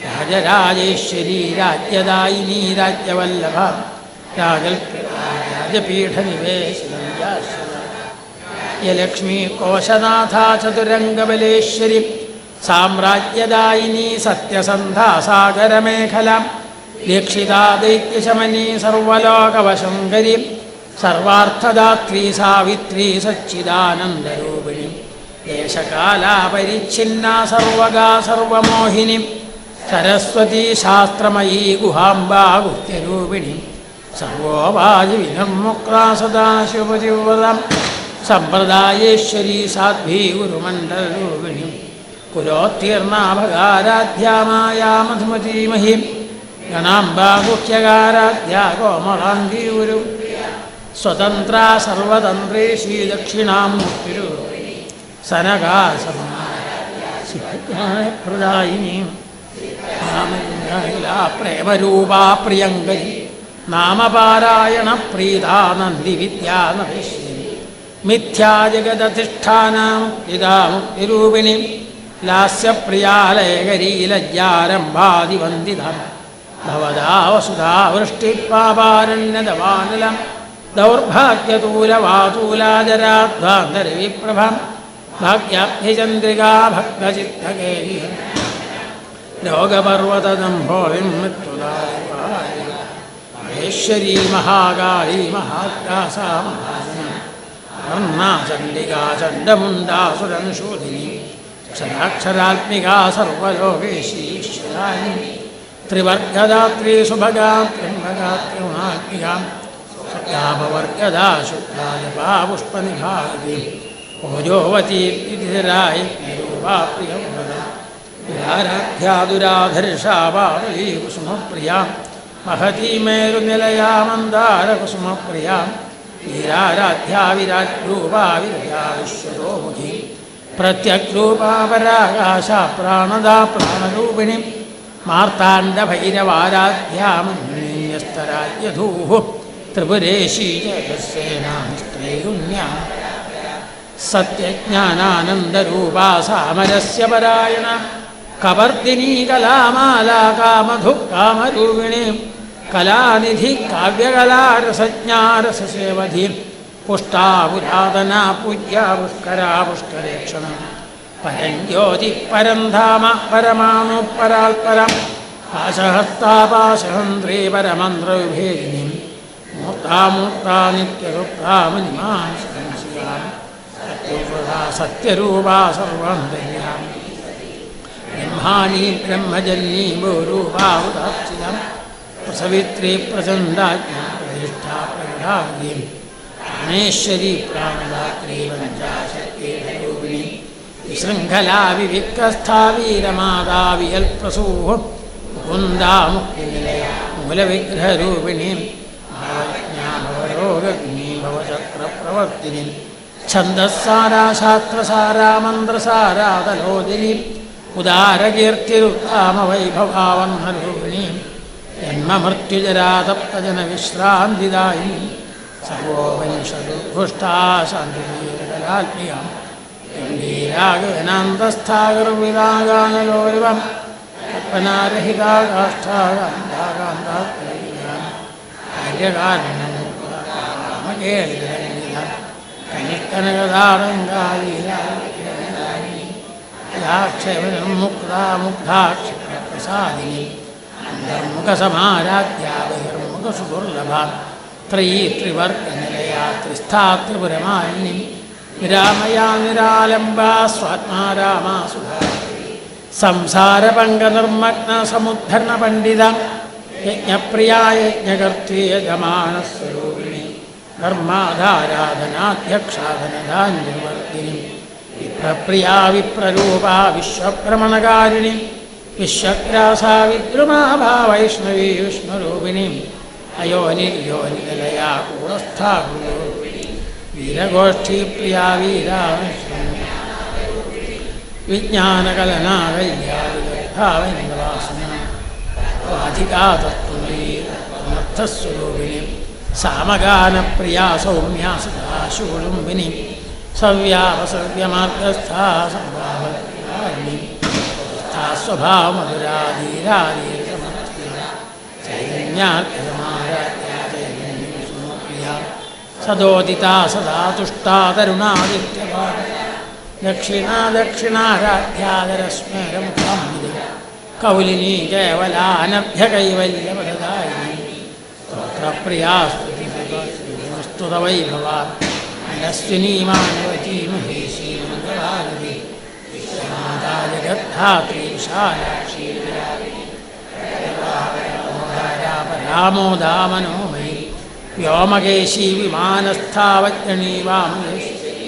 Speaker 1: രാജരാജേശ്വരി രാജ്യദായിനി രാജ്യവല്ലഭ രാജപീഠനിവേശിലക്ഷ്മീ കോശനാഥ ചതുരംഗബലേശ്വരി സാമ്രാജ്യദായിനി സത്യസന്ധാ സാഗരമേഖല ദീക്ഷിതാ ദൈത്യശമനി സർവലോകവശങ്കരി സർവാർത്ഥദാത്രീ സാവിത്രീ സച്ചിദാനന്ദരൂപിണി ദേശകാലാപരിച്ഛിന്ന സർവകാ സർവമോഹിനി സരസ്വതീ ശാസ്ത്രമയീ ഗുഹാംബാ ഗുഹ്യരൂപിണി സർവോപാധി വിനിർമുക്താ സദാശിവപതിവ്രതം സമ്പ്രദായേശ്വരീ സാധ്വീ ഗുരുമണ്ഡലരൂപിണി കുലോത്തീർണാ ഭഗാരാധ്യാമായാ മധുമതീമഹി ഗണാംബാ ഗുഹ്യകാരാധ്യാ കോമളാംഗീ ഗുരു സ്വതന്ത്രാ സർവതന്ത്രേശീ ദക്ഷിണാമൂർത്തിരു സനകാസമാപ്രദായിനി പ്രേമരൂപാ പ്രിയങ്കരി നാമപാരായണ പ്രീതാ നന്ദി വിദ്യാനഭീശ്വരി മിഥ്യാ ജഗദധിഷ്ഠാനാം ഇതാമുക്തിരൂപിണി ലാസ്യപ്രിയാലയകരീ ലജ്ജാരംഭാദിവന്ദിത ഭവദാ വസുധാ വൃഷ്ടിപാപാരണ്യദവാനലം ദൗർഭാഗ്യതൂലവാതൂലാജരാധ്വാന്തരവിപ്രഭം ഭാഗ്യാബ്ധിചന്ദ്രികാ ഭക്തചിത്തകേരി രോഗപർവതദംഭോളിം മൃത്യുദാശ്വരീ മഹാകാളീ മഹാഗ്രാസാ മഹാർണാ ചണ്ഡികാ ചണ്ഡമുണ്ടാസുരനുശോധിനി അക്ഷരാത്മികാ സർവലോകേശീശ്വരാനി ത്രിവർഗദാത്രീ സുഭഗാ ത്രിംഭഗാത്രിഗുണാത്മികാ സത്യാപവർഗദാ ശുദ്ധാജപാ പുഷ്പനിഭാഗതി ഓജോവതീരായ രൂപാ പ്രിയവ്രത വിരാരാധ്യാദുരാധർഷാപാവലീ കുസുമപ്രിയാ മഹതീ മേരുനിലയാ മന്ദാരകുസുമപ്രിയാ വീരാരാധ്യാ വിരാട് രൂപാ വിരജാ വിശ്വതോമുഖി പ്രത്യഗ്രൂപാ പരാകാശാ പ്രാണദാ പ്രാണരൂപിണി മാർത്താണ്ഡഭൈരവാരാധ്യാമന്യസ്തരാജ്യധൂഃ ത്രിപുരേശീ ജഗത്സേനാസ്ത്രൈരുണ്യാ സത്യജ്ഞാനാനന്ദരൂപാ സാമരസ്യ പരായണ കവർദിനീ കലാമാലാ കാമധു കാമരൂപിണി കലാനിധി കാവ്യകലാരസജ്ഞാരസസേവധി പുഷ്ടാ പുരാതനാ പൂജ്യാ പുഷ്കരാ പുഷ്കരേക്ഷണ പരഞ്ജ്യോതി പരംധാമ പരമാണു പരാൽപരം പാശഹസ്താപാശഹന്ത്രേ പരമന്ത്രവിഭേദിനി മൂർത്താമൂർത്താ നിത്യരുക്താ മനിമാം സത്യരൂപാ സർവാന്തര്യാ ബ്രഹ്മാണി ബ്രഹ്മജന്യീ ഭൂരൂപാ ഉദാർച്ചിതം പ്രസവിത്രീ പ്രചണ്ഡാജ്ഞ പ്രതിഷ്ഠാ പ്രകടാവതി പ്രാണേശ്വരി പ്രാണദാത്രീ പഞ്ചാശക്തിരൂപിണി വിശൃംഖലാ വിവിക്തസ്ഥാ വീരമാതാ വിയൽപ്രസൂഃ മുകുന്ദാ മുക്തിനിലയ മൂലവിഗ്രഹരൂപിണി ഭവജ്ഞാഭവരോഗഗ്നി ഭവചക്രപ്രവർത്തിനി ഛന്ദസ്സാരാ ശാസ്ത്രസാരാ മന്ത്രസാരാ തലോദിനി ഉദാരകീർത്തിരുത്താമവൈഭവാവന്നരൂപിണി ജന്മമൃത്യുജരാതപ്തജനവിശ്രാന്തിദായിനി സർവോപനിഷദുദ്ഘുഷ്ടാ ശാന്തിവീരകലാത്മികാം ഗംഭീരാഗനാന്തസ്ഥാഗർവിതാഗാനലോലിവം കൽപ്പനാരഹിതാകാഷ്ഠാകാന്താകാര്യകാരണമകേളിതരംഗിത കനിഷ്കനകദാരംഗാലീലാക്ഷേപനിർമുക്താ മുഗ്ധാക്ഷപ്രസാദിനി അന്തർമുഖസമാരാധ്യാ ബഹിർമുഖസുദുർലഭ ത്രയീ ത്രിവർഗനിലയാ ത്രിസ്ഥാ ത്രിപുരമാലിനി നിരാമയാ നിരാലംബാ സ്വാത്മാ രാമാ സുധാ സംസാരപങ്കനിർമ്മഗ്ന സമുദ്ധരണ പണ്ഡിത യജ്ഞപ്രിയാ യജ്ഞകർത്തി യജമാനസ്വരൂപിണി ധർമാധാരാധനാധ്യക്ഷാധനധാന്യവർദ്ധിനി വിപ്രപ്രിയാ വിപ്രരൂപാ വിശ്വഭ്രമണകാരിണി വിശ്വഗ്രാസാവിദ്രുമാഭാ വൈഷ്ണവീ വിഷ്ണുരൂപിണീം അയോനിർയോനിലയാ കൂടസ്ഥാ ഗുരു വീരഗോഷ്ഠീപ്രിയാ വീരാ വിജ്ഞാനകലനാകല്യാവിദഗ്ധാവേന്ദ്രവാസന വാധികാ തത്വമയീർത്ഥസ്വരൂപിണീം സാമഗാനപ്രിയാ സൗമ്യാ സദാശൂലുംബിനീം സവ്യാവസവ്യമാർഗസ്ഥാ സംഭാവനീം സ്വഭാവമധുരാധീരാധീരസമർത്ഥ്യ ചൈതന്യാർക്കമാരാധ്യാ ചൈതന്യസുപ്രിയ സദോദിതാ സദാ തുഷ്ടാ തരുണാദിത്യഭാവ ദക്ഷിണാ ദക്ഷിണാരാധ്യാദരസ്മരമുഖാം കൗലിനീ കേവലാനഭ്യ കൈവല്യപദദായിനി സ്തോത്രപ്രിയാസ്തുത വൈഭവാ അനസ്വിനീ മാനവതീ മഹേശീ മംഗളാരതി മാതാ ജഗദ്ധാത്രീ വിശാലാക്ഷീ പരാമോദാ മനോമയീ വ്യോമകേശീ വിമാനസ്ഥാവജ്ഞനീ വാമകേശ്വരി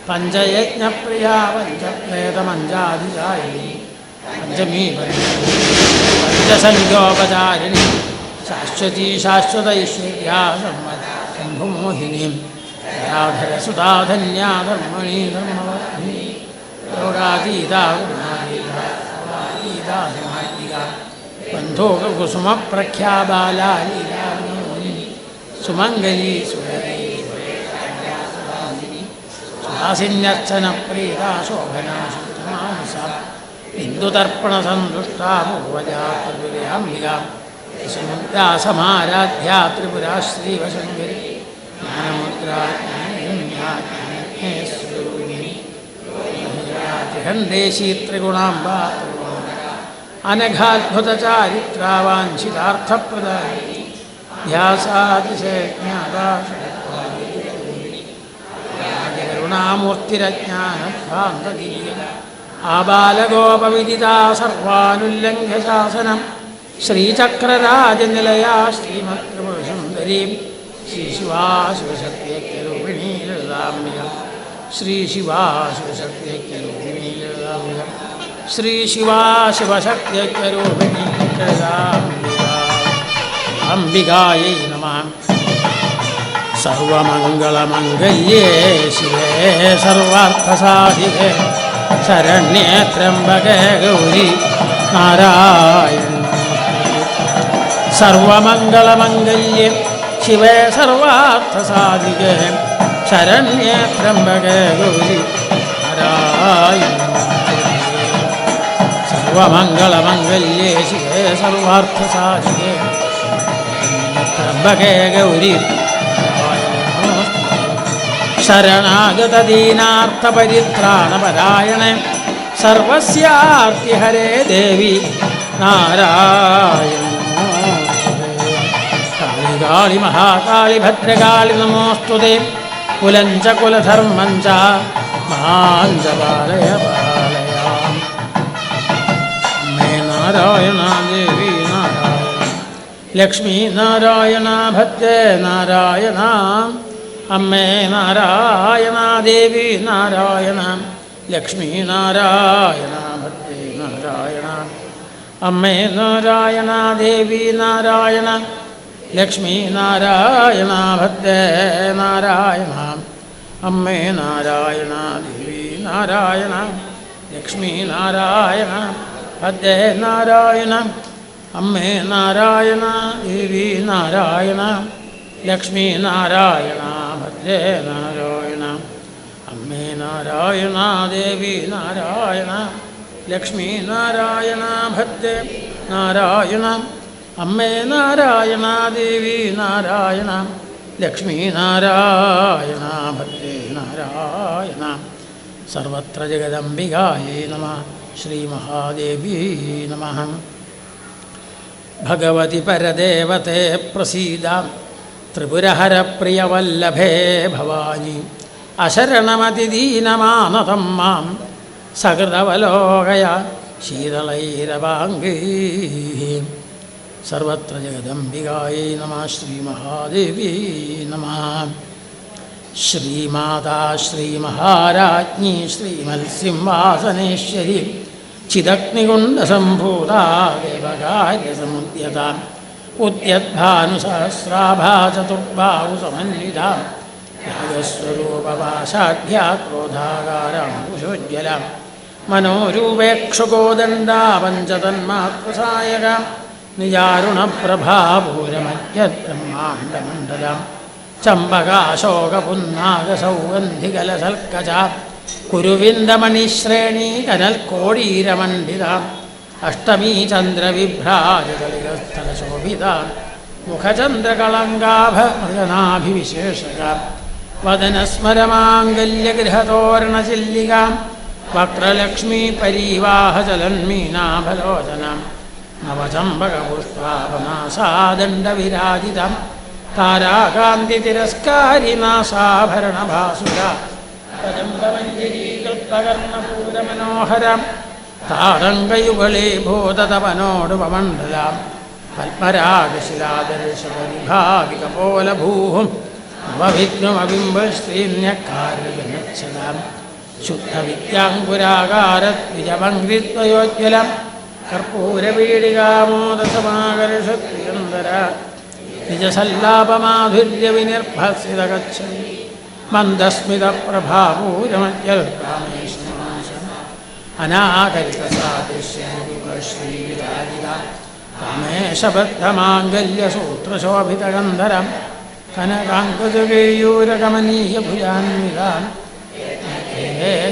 Speaker 1: പഞ്ചയജ്ഞപ്രിയാ പഞ്ചപ്രേതമഞ്ചാധികാരിണി പഞ്ചമീ പഞ്ചസംഖ്യോപചാരിണി ശാശ്വതീ ശാശ്വതൈശ്വര്യാ ശംഭുമോഹിനീം രാധരസുധാധന്യാ ധർമ്മണീ ധർമ്മവർദ്ധിനി യോഗാതീതാ ബന്ധോകുസുമപ്രഖ്യാ ബാലാ സുമംഗലീ സുഹാസിന്യർച്ചനപ്രീതാ ശോഭനാ ശുദ്ധമാനസാ ഹിന്ദുതർപ്പണസന്തുഷ്ടാ പൂർവജാംബികാ സമാരാധ്യാ ത്രിപുരാ ശ്രീവശങ്കരി ജ്ഞാനമുദ്രാഹന്ദേശീ ത്രിഗുണാംബാ അനഘാത്ഭുതചാരിത്രാ വാഞ്ചിതാർത്ഥപ്രദായിനി ധ്യാസാതിശേജ്ഞാതാകരുണാമൂർത്തിരജ്ഞാനധ്വാന്തദീയ ആബാലഗോപവിദിതാ സർവാനുല്ലംഘ്യ ശാസനം ശ്രീചക്രരാജനിലയാ ശ്രീമത്സുന്ദരീം ശ്രീശിവാശിവശക്തിരൂപിണീ ലളിതാംബിക ശ്രീശിവാശിവശക്തിരൂപിണീ ലളിതാംബിക ശ്രീശിവാശിവശക്തിരൂപിണീ ലളിതാംബിക അംബികായൈ നമഃ. സർവമംഗളമംഗല്യേ ശിവേ സർവാർത്ഥസാധികേ ശരണ്യേ ത്രംബകേ ഗൗരി നാരായണി. സർവമംഗളമംഗല്യേ ശിവേ സർവാർത്ഥസാധികേ ശരണ്യേ ത്രംബകേ ഗൗരി നാരായണി. സർവമംഗളമംഗല്യേ ശിവേ സർവാർത്ഥസാധികേ ത്രംബകേ ഗൗരി ശരണാഗതദീനാർത്ഥപരിത്രാണപരായണേ സർവസ്യാർത്തിഹരേ ദേവി നാരായണ. കാളി മഹാകാളി ഭദ്രകാളി നമോസ്തുതേ. കുലഞ്ച കുലധർമ്മഞ്ച മാഞ്ച പാലയ പാലയാം. മേ നാരായണ ദേവി നാരായണ ലക്ഷ്മീ നാരായണ ഭദ്രേ നാരായണ. അമ്മേ നാരായണ ദേവി നാരായണ ലക്ഷ്മീ നാരായണ ഭദ്രേ നാരായണ. അമ്മേ നാരായണ ദേവി നാരായണ ലക്ഷ്മീ നാരായണ ഭദ്രേ നാരായണ. അമ്മേ നാരായണ ദേവി നാരായണ ലക്ഷ്മീ നാരായണ ഭദ്രേ നാരായണ. അമ്മേ നാരായണ ദേവി നാരായണ ലക്ഷ്മീ നാരായണ ഭദ്രേ നാരായണ. അമ്മേ നാരായണ ദേവി നാരായണ ലക്ഷ്മീ നാരായണ ഭദ്രേ നാരായണ. അമ്മേ നാരായണ ദേവി നാരായണ ലക്ഷ്മീ നാരായണ ഭദ്രേ നാരായണ. സർവത്ര ജഗദംബികായേ നമഃ. ശ്രീമഹാദേവ്യൈ നമഃ. ഭഗവതി പരദേവതേ പ്രസീദ ത്രിപുരഹരപ്രിയവല്ലഭേ ഭവാനി. അശരണമതിദീനമാനതം മാം സകൃതവലോകയ ശീതളൈരവാംഗൈ. സർവത്ര ജഗദംബികായൈ നമഃ. ശ്രീമഹാദേവ്യൈ നമഃ. ശ്രീമാതാ ശ്രീമഹാരാജ്ഞി ശ്രീമത്സിംഹാസനേശ്വരി ചിദഗ്നികുണ്ഡസംഭൂതാ ദേവകാര്യസമുദ്യതാം ഉദ്യദ്ഭാനുസഹസ്രാഭാ ചതുർബാഹു സമന്വിതാം രാജസ്വരൂപപാശാഢ്യാ ക്രോധാകാരാംകുശോജ്വലാം മനോരൂപേക്ഷുകോദണ്ഡാ പഞ്ചതന്മാത്രസായകാം നിജാരുണപ്രഭാപൂരമജ്ഞബ്രഹ്മാണ്ഡമണ്ഡലം ചമ്പകാശോകപുന്നാഗസൗഗന്ധികലസൽക്കചാം കുരുവിന്ദമണിശ്രേണീ കനൽക്കോടീരമണ്ഡിതാം അഷ്ടമീ ചന്ദ്രവിഭ്രാജതളിരസ്ഥലശോഭിതാം മുഖചന്ദ്രകളങ്കാഭമൃഗനാഭിവിശേഷകാം വദനസ്മരമാംഗല്യഗൃഹതോരണചില്ലികാം വക്രലക്ഷ്മീ പരീവാഹചലന്മീനാഭലോചനം നവചമ്പകപുഷ്പാപനാസാദണ്ഡവിരാജിതം താരാകാന്തിതിരസ്കാരിനാസാഭരണഭാസുര കദംബമഞ്ജരീകൃത്പകർണപൂരമനോഹരം താരംഗയുഗളേ ഭൂതതപനോടുപമണ്ഡലം പത്മരാഗശിലാദർശപരിഭാവികപോലഭൂഹും നവവിഘ്നമബിംബശ്രീന്യക്കാര്യജനച്ഛതാം ശുദ്ധവിദ്യാങ്കുരാകാരദ്വിജപംക്രിത്വയോജ്വലം കർപ്പൂരപീഡികാമോദസമാകർഷപ്രിയന്തര നിജസല്ലാപമാധുര്യവിനിർഭസിതഗച്ഛതി മന്ദസ്മിതപ്രഭാപൂരമജ്ജൽകാമേശമാശം അനാകരിതസാദൃശ്യശ്രീവിരാജിത കാമേശബദ്ധമാംഗല്യസൂത്രശോഭിതഗന്ധരം കനകാങ്കജകേയൂരകമനീയഭുജാന്വിതാം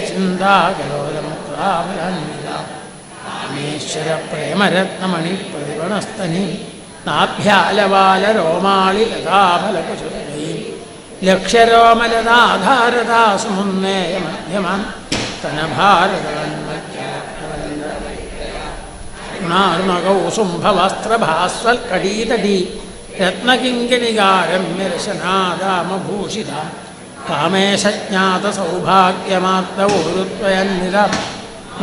Speaker 1: ചിന്താകലോലമുദ്രാഫലാന്വിതാം കാമേശ്വരപ്രേമരത്നമണിപ്രതിപണസ്തനീം നാഭ്യാലവാലരോമാളിലതാഫലകുശുദ്ധീം ലക്ഷ്യരോമലതാധാരതാസുമുന്നേയമധ്യമാം സ്തനഭാരതന്മരുണകൗസുംഭവസ്ത്രഭാസ്വൽക്കടീതടീ രത്നകിങ്കിണികാരമ്യരശനാദാമഭൂഷിതാം കാമേശജ്ഞാതസൗഭാഗ്യമാർദ്ദവോരുത്വയന്നിതാം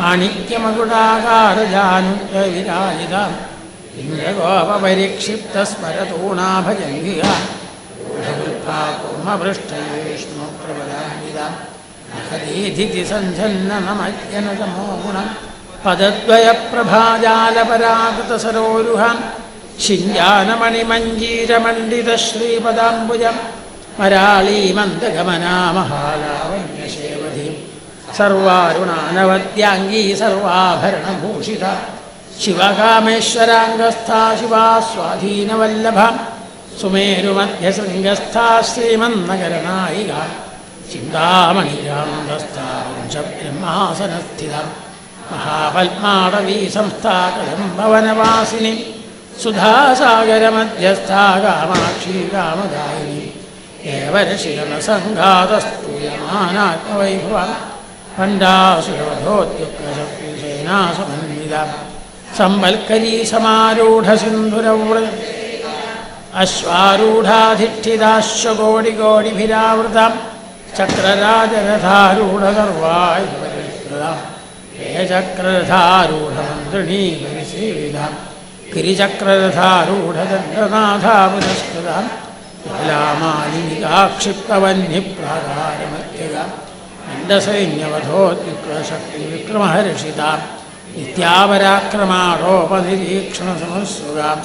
Speaker 1: മാണിക്യമകുടാകാരജാനുവിരാജിതാം ഇന്ദ്രഗോപരിക്ഷിപ്തസ്മരതൂണാഭജംഗികാം കൂർമ്മപൃഷ്ടവിഷ്ണുപ്രബലാന്വിതാം മഹദീധിതി സഞ്ജന്നനമജ്ജനതമോഗുണം പദദ്വയപ്രഭാജാലപരാകൃതസരോരുഹാം ശിഞ്ചാനമണിമഞ്ജീരമണ്ഡിതശ്രീപദാംബുജം മരാളീമന്ദഗമനാമഹാലാവണ്യശേവധീം സർവാരുണാനവദ്യാംഗീ സർവാഭരണഭൂഷിത ശിവകാമേശ്വരാംഗസ്ഥാ ശിവാ സ്വാധീനവല്ലഭാം സുമേരുമധ്യശൃംഗസ്ഥാ ശ്രീമന്നഗരനായിക ചിന്താമണിരാന്തസ്ഥാ പഞ്ചബ്രഹ്മാസനസ്ഥിതം മഹാപത്മാടവീ സംസ്ഥാ കദംബവനവാസിനി സുധാസാഗരമധ്യസ്ഥാ കാമാക്ഷി കാമദായിനി ഏവരശിരമസംഘാതസ്തൂയമാനാത്മവൈഭവം പണ്ഡാസുരവധോദ്യുക്തശക്തിസേനാസമന്വിതം സംവൽക്കരീ സമാരൂഢസിന്ധുരവൃ അശ്വാരൂഢാധിഷ്ഠിതാശ്വകോടികോടിഭിരാവൃതം ചക്രരാജരഥാരൂഢഗർവായുധപരിഷ്കൃതം ഹേ ചക്രരഥാരൂഢമന്ത്രിണീപരിസേവിതം ഗിരിചക്രരഥാരൂഢദണ്ഡനാഥാപുരസ്കൃതം വിപുലാമാലിനികാക്ഷിപ്തവന്യപ്രാകാരമത്യകം ഖണ്ഡസൈന്യവധോദ്യുക്തശക്തിവിക്രമഹർഷിതാം നിത്യാപരാക്രമാടോപനിരീക്ഷണസമസ്സുകാം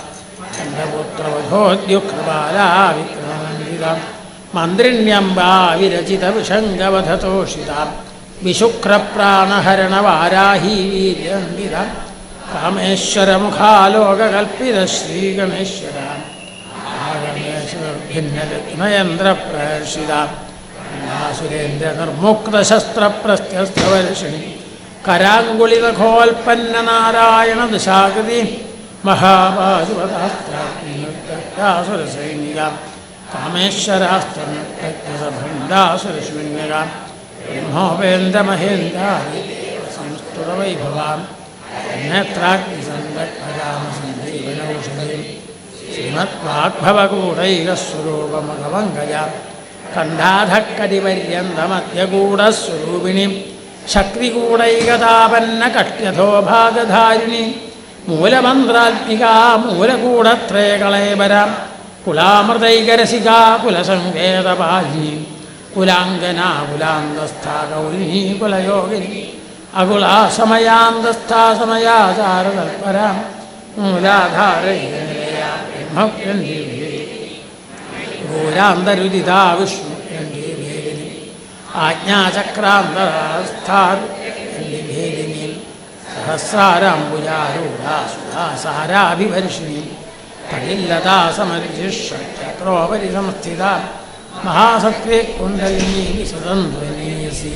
Speaker 1: ഖണ്ഡപുത്രവധോദ്യുക്തബാലാ വിക്രമമണ്ഡിതാം മന്ത്രിണ്യംബാ വിരചിതവിഷംഗവധതോഷിതാം വിശുക്രപ്രാണഹരണവാരാഹീ വീര്യന്തിതാം കാമേശ്വരമുഖാലോകകൽപ്പിതശ്രീഗണേശ്വരാം ഭിന്നരത്നയന്ത്രപ്രഹർഷിതാം സുരേന്ദ്രനിർമുക്തശസ്ത്രപ്രസ്ത്യസ്തവർഷിണി കരാങ്കുളിതഘോൽപ്പന്നനാരായണദശാകൃതി മഹാപാശുപതാസ്ത്രാസുരസൈനികാം കാമേശ്വരാസ്ത്രഭണ്ഡാസുരശൂന്യകാം ബ്രഹ്മോപേന്ദ്രമഹേന്ദ്രാദി സംസ്തുതവൈഭവാം നേത്രാഗ്നിസന്ദഗ്ധരാമസഞ്ജീവനൗഷധീം ശ്രീമദ്വാഗ്ഭവകൂടൈകസ്വരൂപമഘവങ്കജാം കണ്ഠാധക്കടിപര്യന്തമധ്യഗൂഢസ്വരൂപിണീം ശക്തികൂടൈകതാപന്നകട്യധോഭാഗധാരിണീം മൂലമന്ത്രാത്മികാ മൂലകൂടത്രയകളേബരാം കുലാമൃതൈകരസികാ കുലസങ്കേതപാലിനീം കുലാംഗനാ കുലാന്തസ്ഥാ കൗലിനീ കുലയോഗിനി അകുലാസമയാന്തസ്ഥാസമയാചാരതൽപരാം മൂലാധാരൈകനിലയാം ബ്രഹ്മഗ്രന്ഥിഭേദിനി ഘോരാന്തരുദിതാ വിഷ്ണുഗ്രന്ഥിഭേദിനി ആജ്ഞാചക്രാന്തരാസ്ഥാഭിഭേദിനി സഹസ്രാരാംബുജാരൂഢാസുധാസാരാഭിവർഷിണി തടില്ലതാസമർജിഷക്രോപരി സംസ്ഥിത മഹാസത്വേ കുണ്ടലിനി വിസതന്ധ്വനീയസി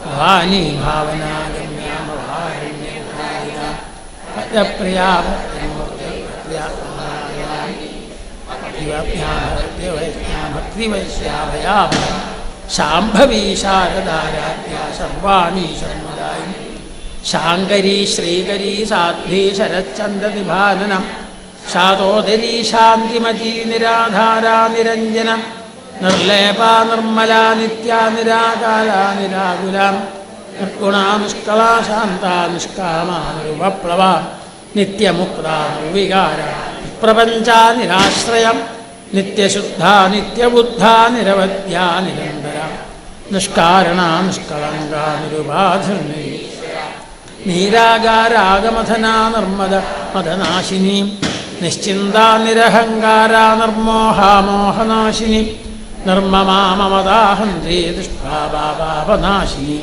Speaker 1: ഭവാനി ഭാവനാഗമ്യാ ഭവാരണ്യകാരിണ ഭദ്രപ്രിയാ ഭക്തിവൈശ്യാഭയാ ശാംഭവീ ശാരദാരാധ്യാ സർവാണി ശർമ്മദായി ശാങ്കരീ ശ്രീകരീ സാധ്വീ ശരച്ചന്ദ്രനിഭാനനം ശാതോദരീ ശാന്തിമതീ നിരാധാരാ നിരഞ്ജന നിർലേപാ നിർമ്മലാ നിത്യാ നിരാകാരാ നിരാകുലാ നിർഗുണാ നിഷ്കളാ ശാന്താ നിഷ്കാമാ നിരുപപ്ലവാ നിത്യമുക്താ നിർവികാര പ്രപഞ്ചാ നിരാശ്രയം നിത്യശുദ്ധാ നിത്യബുദ്ധാ നിരവധ്യാ നിരന്തര നിഷ്കാരണാ നിഷ്കളങ്കാ നിരുപാധിർണി നീരാകാരാഗമഥനാ നിർമ്മദ മദനാശിനി നിശ്ചിന്താ നിരഹങ്കാരാ നിർമോഹാമോഹനാശിനി നിർമ്മമാ മമതാഹന്ത്രി ദുഷ്പാപാപാപനാശിനി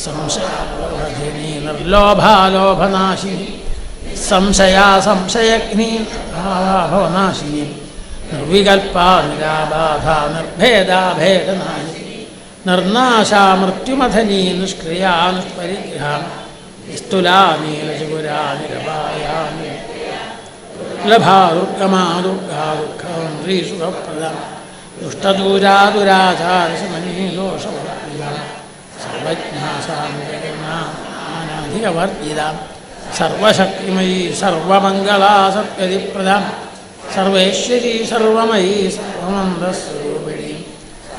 Speaker 1: സംശയാലോഭധിനി നിർലോഭാലോഭനാശിനി സംശയാ സംശയഗ്നി ഭാവാഭവനാശിനി നിർവികൽപ്പാ നിരാബാധ നിർഭേദാ ഭേദനാശിനി നിർനാശാ മൃത്യുമഥനീ നിഷ്ക്രിയാ നിഷ്പരിഗ്രഹ നിസ്തുലാ നീലചുകുരാ നിരപായാ ലഭാ ദുർഗമാ ദുർഗാ ദുഃഖമന്ത്രീ സുഖപ്രദ ദുഷ്ടദൂരാ ദുരാചാരശമനീ ദോഷവർത്തിത സർവജ്ഞാ സാധികവർത്തിത സർവശക്തിമയീ സർവമംഗളാ സത്യതിപ്രദ സർവേശ്വരീ സർവമയീ സർവമന്ദസ്വരൂപിണി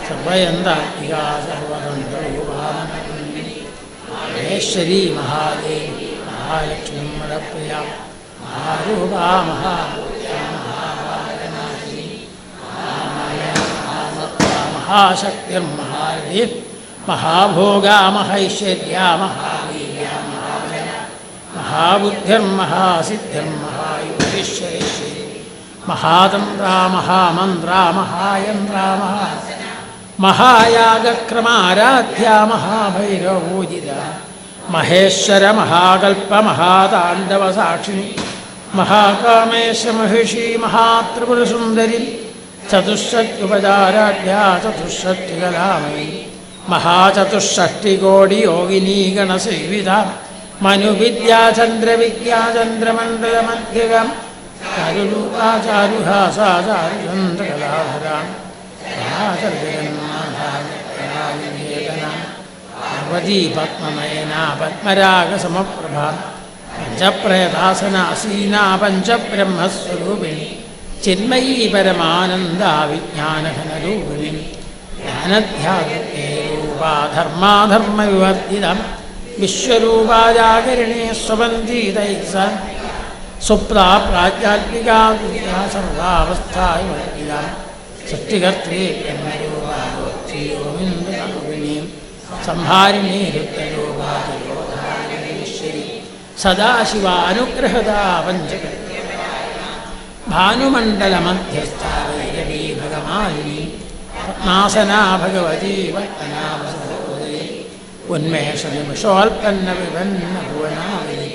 Speaker 1: സർവയന്താത്മികാ സർവതന്ത്രരൂപാമനീ മഹേശ്വരീ മഹാദേവി മഹാലക്ഷ്മി മദപ്രിയ മഹാരൂപാ മഹാഭൂത്യാ മഹാഭാരനാശിനി മഹാശക്തിർമഹാരഥി മഹാഭോഗാ മഹൈശ്വര്യാ മഹാവീര്യാ മഹാബല മഹാബുദ്ധിർമഹാസിദ്ധിർമഹായുധീശ്വരേശ്വരി മഹാതന്ത്രാ മഹാമന്ത്രാ മഹായന്ത്രാ മഹായാഗക്രമാരാധ്യാ മഹാഭൈരവൂജിത മഹേശ്വര മഹാകൽപ്പ മഹാതാണ്ഡവസാക്ഷിണി മഹാകാമേശ മഹിഷി മഹാത്രിപുരസുന്ദരി ചതുഷ്ഷഷ്ട്യുപചാരാഢ്യാ ചതുഷ്ഷഷ്ടികലാമയി മഹാചതുഷ്ഷഷ്ടികോടി യോഗിനീ ഗണസേവിത മനുവിദ്യാചന്ദ്രവിദ്യാചന്ദ്രമണ്ഡലമധ്യകം ചാരുരൂപാചാരുഹാസാചാരുചന്ദ്രകലാധരാം ഭഗവതീ പത്മനയനാ പത്മരാഗസമപ്രഭാ പഞ്ചപ്രേതാസനാസീനാ പഞ്ചബ്രഹ്മസ്വരൂപിണി ചിന്മയീ പരമാനന്ദാ വിജ്ഞാനഘനരൂപിണി ജ്ഞാനധ്യാനേ രൂപാ ധർമാധർമ്മവിവർജിതം വിശ്വരൂപാ ജാഗരിണേ സ്വബന്ധീതൈസ സുപ്താ പ്രാജ്ഞാത്മികാ സർവാവസ്ഥാവിവർജിത സൃഷ്ടികർത്തേ ബ്രഹ്മരൂപാഗോത്രീയോമിന്ദ്രൂപിണീ സംഹാരിണീ രുദ്രരൂപാശ്വരി സദാശിവാനുഗ്രഹദാ പഞ്ചക ഭാനുമണ്ഡലമധ്യസ്ഥാ വൈരവീ ഭഗമാലിനി പത്മാസനാ ഭഗവതീ വത്തനാമസോദരി ഉന്മേഷനിമിഷോൽപ്പന്ന വിപന്ന ഭുവനാവിനി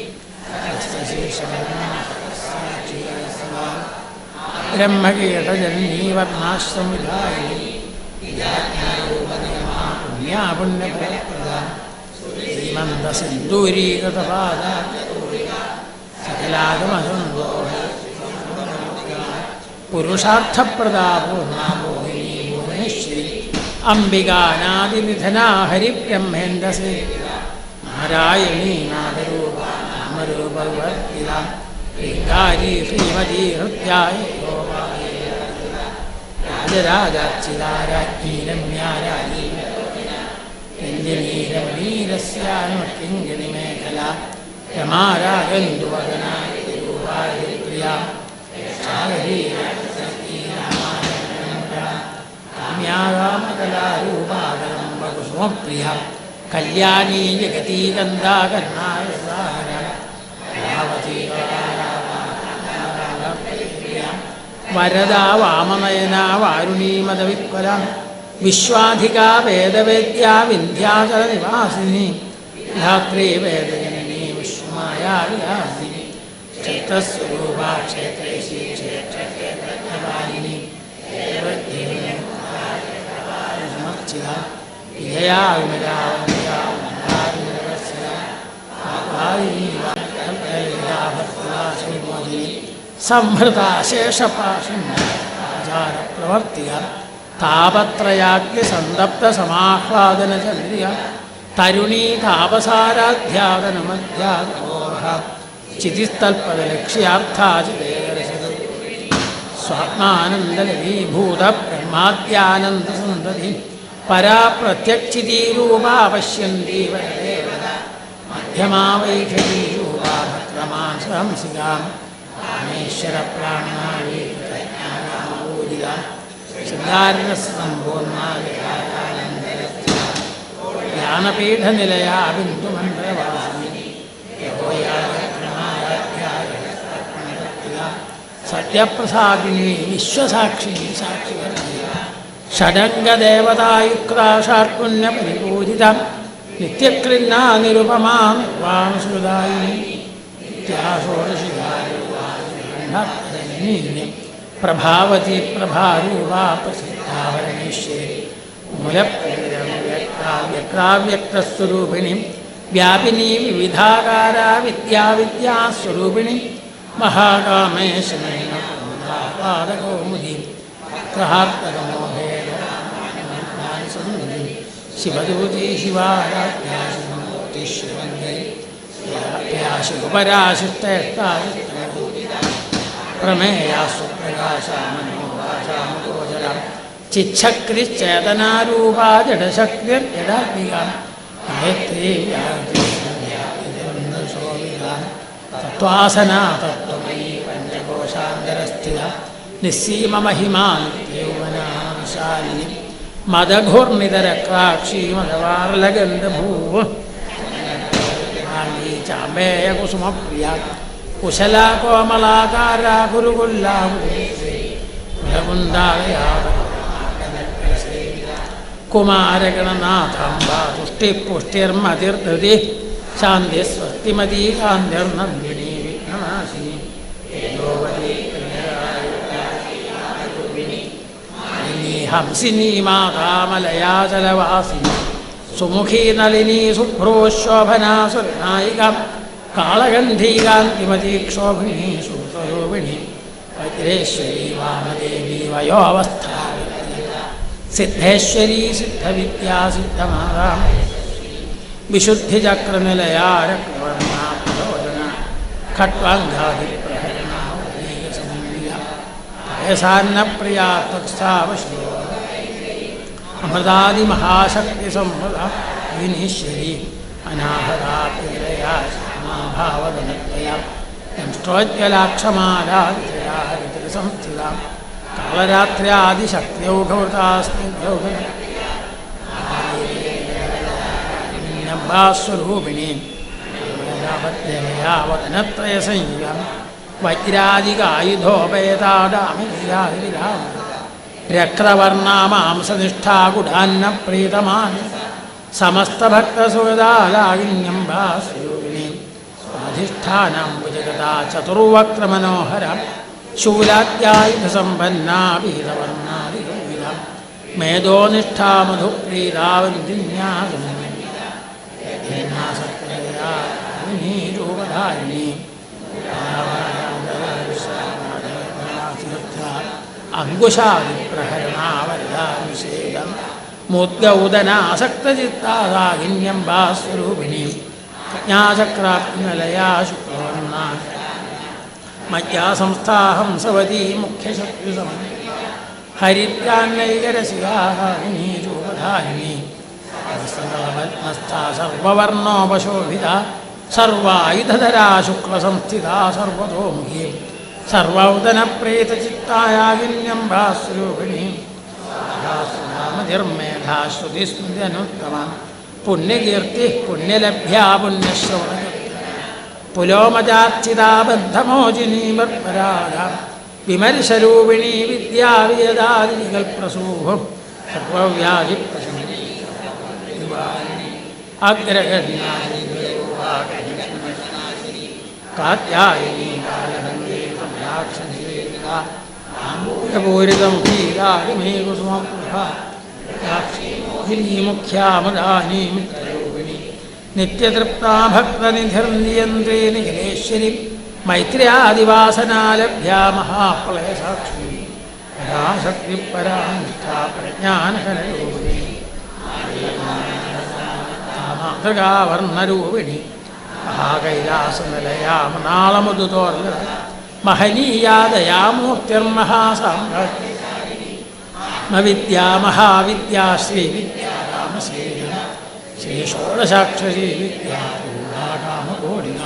Speaker 1: ബ്രഹ്മകീടജനനീ വർണ്ണാശ്രമിധായിനി പുണ്യാ പുണ്യഫലപ്രദാ ശ്രീമന്തസിന്ദൂരീകൃതപാദാ സകലാഗമസന്തോഷ പുരുഷാർത്ഥപ്രദാ പൂർണ്ണാ മോഹിനി ഭുവനേശ്വരി അംബികാനാദിനിധനാ ഹരിബ്രഹ്മേന്ദ്രസേ നാരായണീ നാദരൂപ നാമരൂപവർത്തിത ശ്രീകാരി ശ്രീമതി ഹൃദ്യായ രാജരാജാർച്ചിതാരാജ്ഞീ രമ്യാരാജീ രഞ്ജനീരമണീരസ്യാനുകിങ്കിണി മേഖല രമാരാഗന്ധുവദനാ തിരുവായൂർപ്രിയാ കാമ്യാകാമകലാരൂപാകലംബകുസുമപ്രിയ കല്യാണീ ജഗതീ ഗന്ധാ കരുണായ വരദാ വാമനയനാ വാരുണീമദവിക്വല വിശ്വാധികാ വേദവേദ്യാ വിന്ധ്യാചല നിവാസിനി ധാത്രീ വേദജനനീ വിശ്വമായാ വിലാസിനി ക്ഷേത്രസ്വരൂപാ ക്ഷേത്രേശി ക്ഷേത്രപാലിനി സമർച്ചിത വിജയാ വിമലാ സംഹൃത ശേഷപാശാരപ്രവർത്തിക താപത്രയാഗ്നി സന്തപ്ത സമാഹ്ലാദന ചന്ദ്രിയ തരുണീ താപസാരാധ്യാദനമധ്യാദോഹ ചിതിസ്തൽപദലക്ഷ്യാർത്ഥാചിതേകരസ സ്വാത്മാനന്ദലീഭൂത ബ്രഹ്മാദ്യാനന്ദസന്തതി പരാ പ്രത്യക്ഷിതീരൂപാ പശ്യന്തി വരദേവത മധ്യമാ വൈഖരീരൂപാ ഭക്രമാൻ സംസികാം രാമേശ്വര പ്രാണാവീതൂരിത ജ്ഞാനപീഠനിലയാ ബിന്ദുമണ്ഡലവാസിനി സത്യപ്രസാദിനി വിശ്വസാക്ഷിണി സാക്ഷിവർദ്ധി ഷഡംഗദേവതായുക്താ ഷാർക്കുണ്യപരിപൂരിത നിത്യക്ലിന്നാ നിരുപമാ നിർവാണസുതായിനി നിത്യാഷോഡശിഖാരൂപാ പ്രഭാവതി പ്രഭാരൂപാ പ്രസിദ്ധാവരണേശ്വരി മൂലപ്രവ്യക്താവ്യക്തസ്വരൂപിണി വ്യാപിനി വിവിധാകാരാ വിദ്യാവിദ്യാസ്വരൂപിണി മഹാകാമേശനേനപാദകൗമുദി പ്രഹാർത്തകമോഭേദി ശിവദൂതി ശിവാരാധ്യാശിവപരാശിഷ്ടേഷ്ടാശിഷ്ട പ്രമേയാസു പ്രകാശാമനോഭാഷാമഗോചര ചിച്ഛക്രിശ്ചേതനാരൂപാ ജഡശക്തിർജടാത്മിക ഗായത്രീ വ്യാശോഭിത തത്വാസനാ തത്വമയീ പഞ്ചകോശാന്തരസ്ഥിത നിസ്സീമമഹിമാ നിത്യൗവനാശാലിനി മദഘൂർണിതരക്രാക്ഷീ മദവാർലഗന്ധഭൂവ് ചാമ്പേയകുസുമപ്രിയ കുശലാ കോമലാകാരാ ഗുരുകുല്ലാ കുമാരഗണനാഥാംബ തുഷ്ടിപുഷ്ടിർമതിർധൃതി ശാന്തി സ്വസ്തിമതീ കാന്തിർനന്ദിനി വിഘ്നനാശിനി ഹംസിനി മാതാമലയാചലവാസിനി സുമുഖീ നളിനി ശുഭ്രോശോഭനാ സുരനായിക കാളഗന്ധീകാന്തിമതീക്ഷോഭിണി സൂതരൂപിണി വജ്രേശ്വരി വാമദേവി വയോവസ്ഥാ സിദ്ധേശ്വരി സിദ്ധവിദ്യാ സിദ്ധമാതാ വിശുദ്ധിചക്രനിലയാ രക്തവർണാ പ്രചോദന ഖട്വാംഘാതിപ്രഹരണായസാന്നപ്രിയാ തത്സാവശോ അമൃതാദിമഹാശക്തിസംഹൃത വിനീശ്വരി അനാഹരാ ഭാവദനത്വയാ ംഷ്ടോജ്വലാക്ഷമാരാതിരസംസ്ഥിത കാളരാത്ര്യാദിശക്തിൗഘവൃതാസ്വരൂപിണി വദനത്രയസംയുഗ വജ്രാദികായുധോപേതാടാമിരാ രക്തവർണാ മാംസനിഷ്ഠാ ഗുഡാന്ന പ്രീതമാനി സമസ്തഭക്തസുഗതാലാകിന്യംബാസ്വരൂപിണി സ്വാധിഷ്ഠാനാംബുജഗതാ ചതുർവക്രമനോഹര ശൂലാദ്യായുധസമ്പന്നാ പീതവർണാദിവിധ മേധോനിഷ്ഠാ മധുപ്രീതാവന്തിന്യാസക്തയാരൂപധാരിണി അങ്കുശാദിപ്രഹരണാവരദാഭിഷേകം മുദ്ഗൗദനാസക്തചിത്താകിന്യംബാസ്വരൂപിണി ജ്ഞാചക്രാഗ്നിലയാ ശുക്ലവർണ മജ്ജാസംസ്ഥാഹംസവതീ മുഖ്യശത്രുസം ഹരിദ്രാന്നൈകരസിയാഹാരിണീരൂപധാരിണി പത്മസ്ഥാ സർവവർണോപശോഭിത സർവായുധധരാ ശുക്ലസംസ്ഥിതാ സർവതോമുഖി സർവൗദനപ്രീതചിത്തായാകിന്യംബാസ്വരൂപിണി മതിർമേധാശ്രുതിസ്മൃതിനുത്തമ പുണ്യകീർത്തി പുണ്യലഭ്യാ പുണ്യശ്രവണ പുലോമചാർച്ചിതാബന്ധമോചിനീ വർപ്പരാഗാം വിമർശരൂപിണീ വിദ്യാവിയദാദികൽപ്രസൂഹം സർവവ്യാധി കാത്യായനീപൂരിതം ക്ഷീരാഗമേ കുസുമം മുഖ്യാമദാനീ മിത്രരൂപിണി നിത്യതൃപ്താ ഭക്തനിധിർനിയന്ത്രേ നിഖിലേശ്വരി മൈത്ര്യാദിവാസനാലഭ്യാ മഹാപ്രളയസാക്ഷി പരാശക്തിപരാനിഷ്ഠാ പ്രജ്ഞാനകരൂപിണി മാതൃകാവർണ്ണരൂപിണി മഹാകൈലാസനിലയാ മനാളമുതുതോർല മഹനീയാദയാമൂർത്തിർമഹാസാമ്രാജ്ഞവിദ്യാ മഹാവിദ്യാ ശ്രീവിദ്യാരാമസേന ശ്രീഷോഡശാക്ഷരീ വിദ്യാകാമകോടിന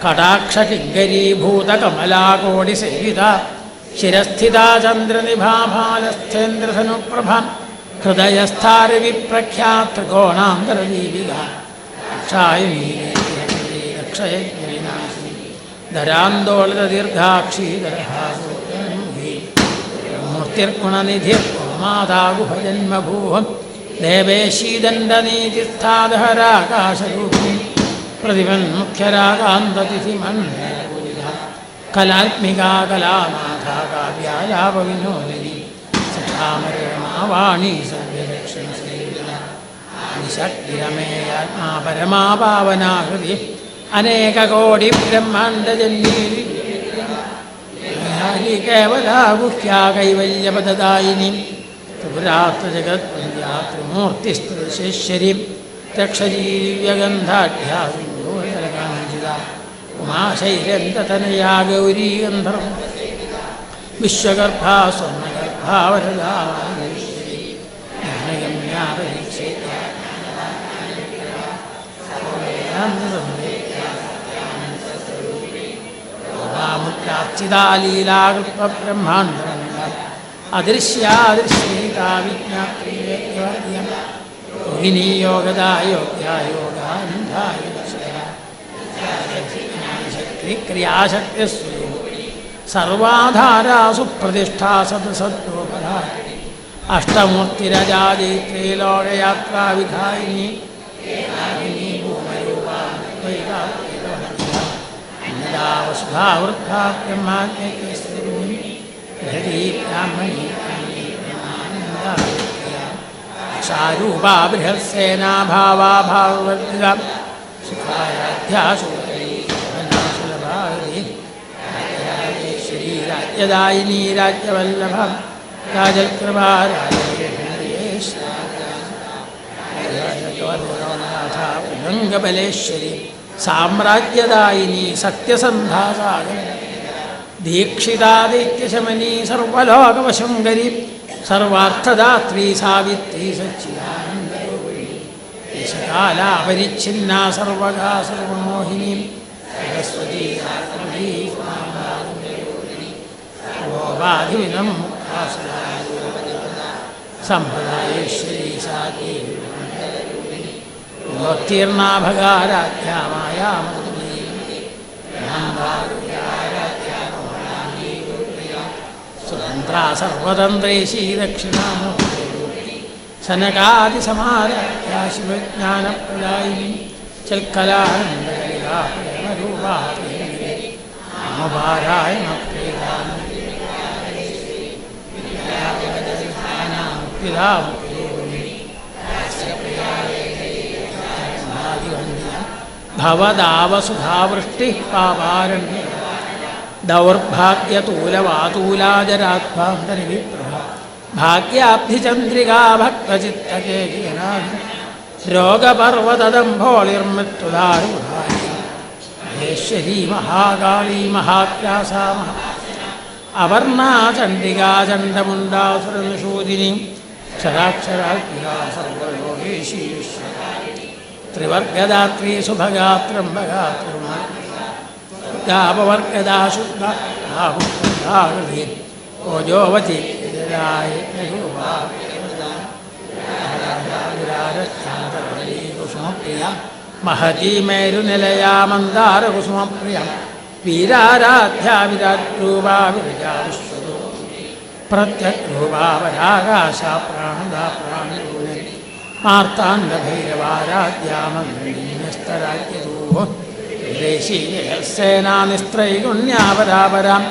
Speaker 1: കടാക്ഷകിങ്കരീഭൂതകമലാകോടിസേവിത ശിരസ്ഥിതാ ചന്ദ്രനിഭാഭാലസ്ഥേന്ദ്രധനുപ്രഭ ഹൃദയസ്ഥാരവിപ്രഖ്യാത്രികോണാന്തരദീപിക രക്ഷയജ്ഞവിനാശിനി ധരാന്തോളിതദീർഘാക്ഷീധരഹാസൂർമുഖി മൂർത്തിർഗുണനിധിർമാതാഗുഹജന്മഭൂഹം ദേവേശീദണ്ഡനീതിസ്ഥാദഹരാകാശരൂപിണി പ്രതിമന്മുഖ്യരാകാന്തതിഥിമണ്ഡലപൂജിത കലാത്മികാ കലാനാഥാ കാവ്യാലാപവിനോദിനി സഖാമരമാവാണി സവ്യദക്ഷിണസേവിത ശക്തിരമേയാത്മാ പരമാപാവനാകൃതി അനേകകോടി ബ്രഹ്മാണ്ഡജന്മീ കേവലാ ഗുഹ്യാ കൈവല്യപദദായിനി ത്രിപുരാത്രജഗത്പഞ്ചാ ത്രിമൂർത്തിസ്തുതശേശ്വരീം രക്ഷജീവ്യഗന്ധാഢ്യാസിന്ദൂരകാഞ്ചിത ഉമാശൈരന്തതനയാ ഗൗരീ ഗന്ധർവ വിശ്വഗർഭാ സ്വർണ്ണഗർഭാ വരദാ ജ്ഞാനഗമ്യാ പരീക്ഷേതാമുദ്രാച്ചിതാലീലാകൃത്വബ്രഹ്മാണ്ഡ അദൃശ്യാദൃശ്യേതാ വിജ്ഞാത്രിയം യോഗിനീ യോഗദാ യോഗ്യാ യോഗാന്ധായ ശക്തിക്രിയാശക്തിസ്വരൂപിണി സർവാധാരാസു പ്രതിഷ്ഠാ സദ്സദ്ഗോപധാ അഷ്ടമൂർത്തിരജാജൈത്രേ ലോകയാത്രാ വിധായിനി വസുധാവൃദ്ധാ ബ്രഹ്മാജ്ഞേശ്വരി ക്ഷാരൂപാ ബൃഹത്സേനാ ഭാവാ ഭാവവർദ്ധിത സുഖായാധ്യാസുലഭാഗതി രാജ്യദായിനി രാജ്യവല്ലഭ രാജൽകൃപാ രാജേശ്വരി സാമ്രാജ്യദായിനി സത്യസന്ധാസാഗര ദീക്ഷിതാദിത്യശമനീ സർവലോകവശങ്കരി സർവാർത്ഥദാത്രീ സാവിത്രീ സച്ചിദാനന്ദരൂപിണി ദേശകാലാപരിച്ഛിന്നാ സർവകാ സർവമോഹിനി സരസ്വതീ സർവോപാധിവിനം സമ്പദായേശ്വരീ സാധീ ോത്തീർണാഭകാരാധ്യാമായാമീ സ്വതന്ത്രാ സർവതന്ത്രേശീ ദക്ഷിണാമൂർത്തി സനകാദിസമാരാധ്യാ ശിവജ്ഞാനപ്രദായിനി ചൽക്കലാനന്ദകലികാ പ്രേമരൂപാ ഭവദാവസുധാവൃഷ്ടി പാപാരണ്യ ദൗർഭാഗ്യതൂലവാതൂലാജരാത്മാന്തരിവിപ്രഭ ഭാഗ്യാബ്ധിചന്ദ്രികാ ഭക്തചിത്തകേകിനാഥ രോഗപർവതദംഭോളിർമൃത്യുദാരുധാരീ മഹാകാളീ മഹാത്യാസാ അവർണാ ചണ്ഡികാ ചണ്ഡമുണ്ടാസുരനിഷൂദിനി ക്ഷരാക്ഷരാത്മികാ സർവയോഗേശീ ത്രിവർഗദാത്രീ സുഭഗാത്രംബഗാ ത്രിമാപവർഗദാ ശുദ്ധാകൃതി ഓജോവതി കുസുമപ്രിയ മഹതീ മേരുനിലയാ മന്ദാരകുസുമപ്രിയ വീരാരാധ്യാ വിരാട്രൂപാ വിരജാ വിശ്വരൂ പ്രത്യഗ്രൂപാ വരാകാശ പ്രാണദാ പ്രാണരൂപിണി മാർത്താണ്ഡഭൈരവാരാധ്യാമസ്തരാജ്യതൂ വിദേശീയസേനാനിസ്ത്രൈഗുണ്യാപരാപരാം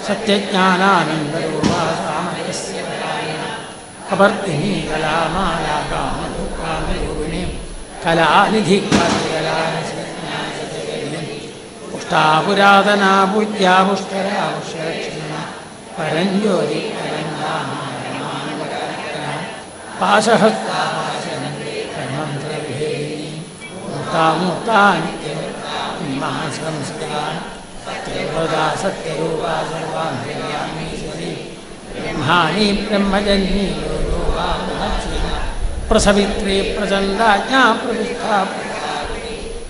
Speaker 1: സത്യജ്ഞാനാനന്ദരൂപാസാമയസ്യ കവർത്തിനീ കലാമാലാകാമരൂപിണീ കലാനിധി പുഷ്ടാപുരാതനാ പൂജ്യാ പുഷ്കരാ പുഷ്യലക്ഷ്മി പരഞ്ജ്യോതി പാശഹസ്താ സത്യരൂപാ സർവാണി ബ്രഹ്മജന്യീ പ്രസവിത്രീ പ്രചണ്ഡാജ്ഞാ പ്രതിഷ്ഠാ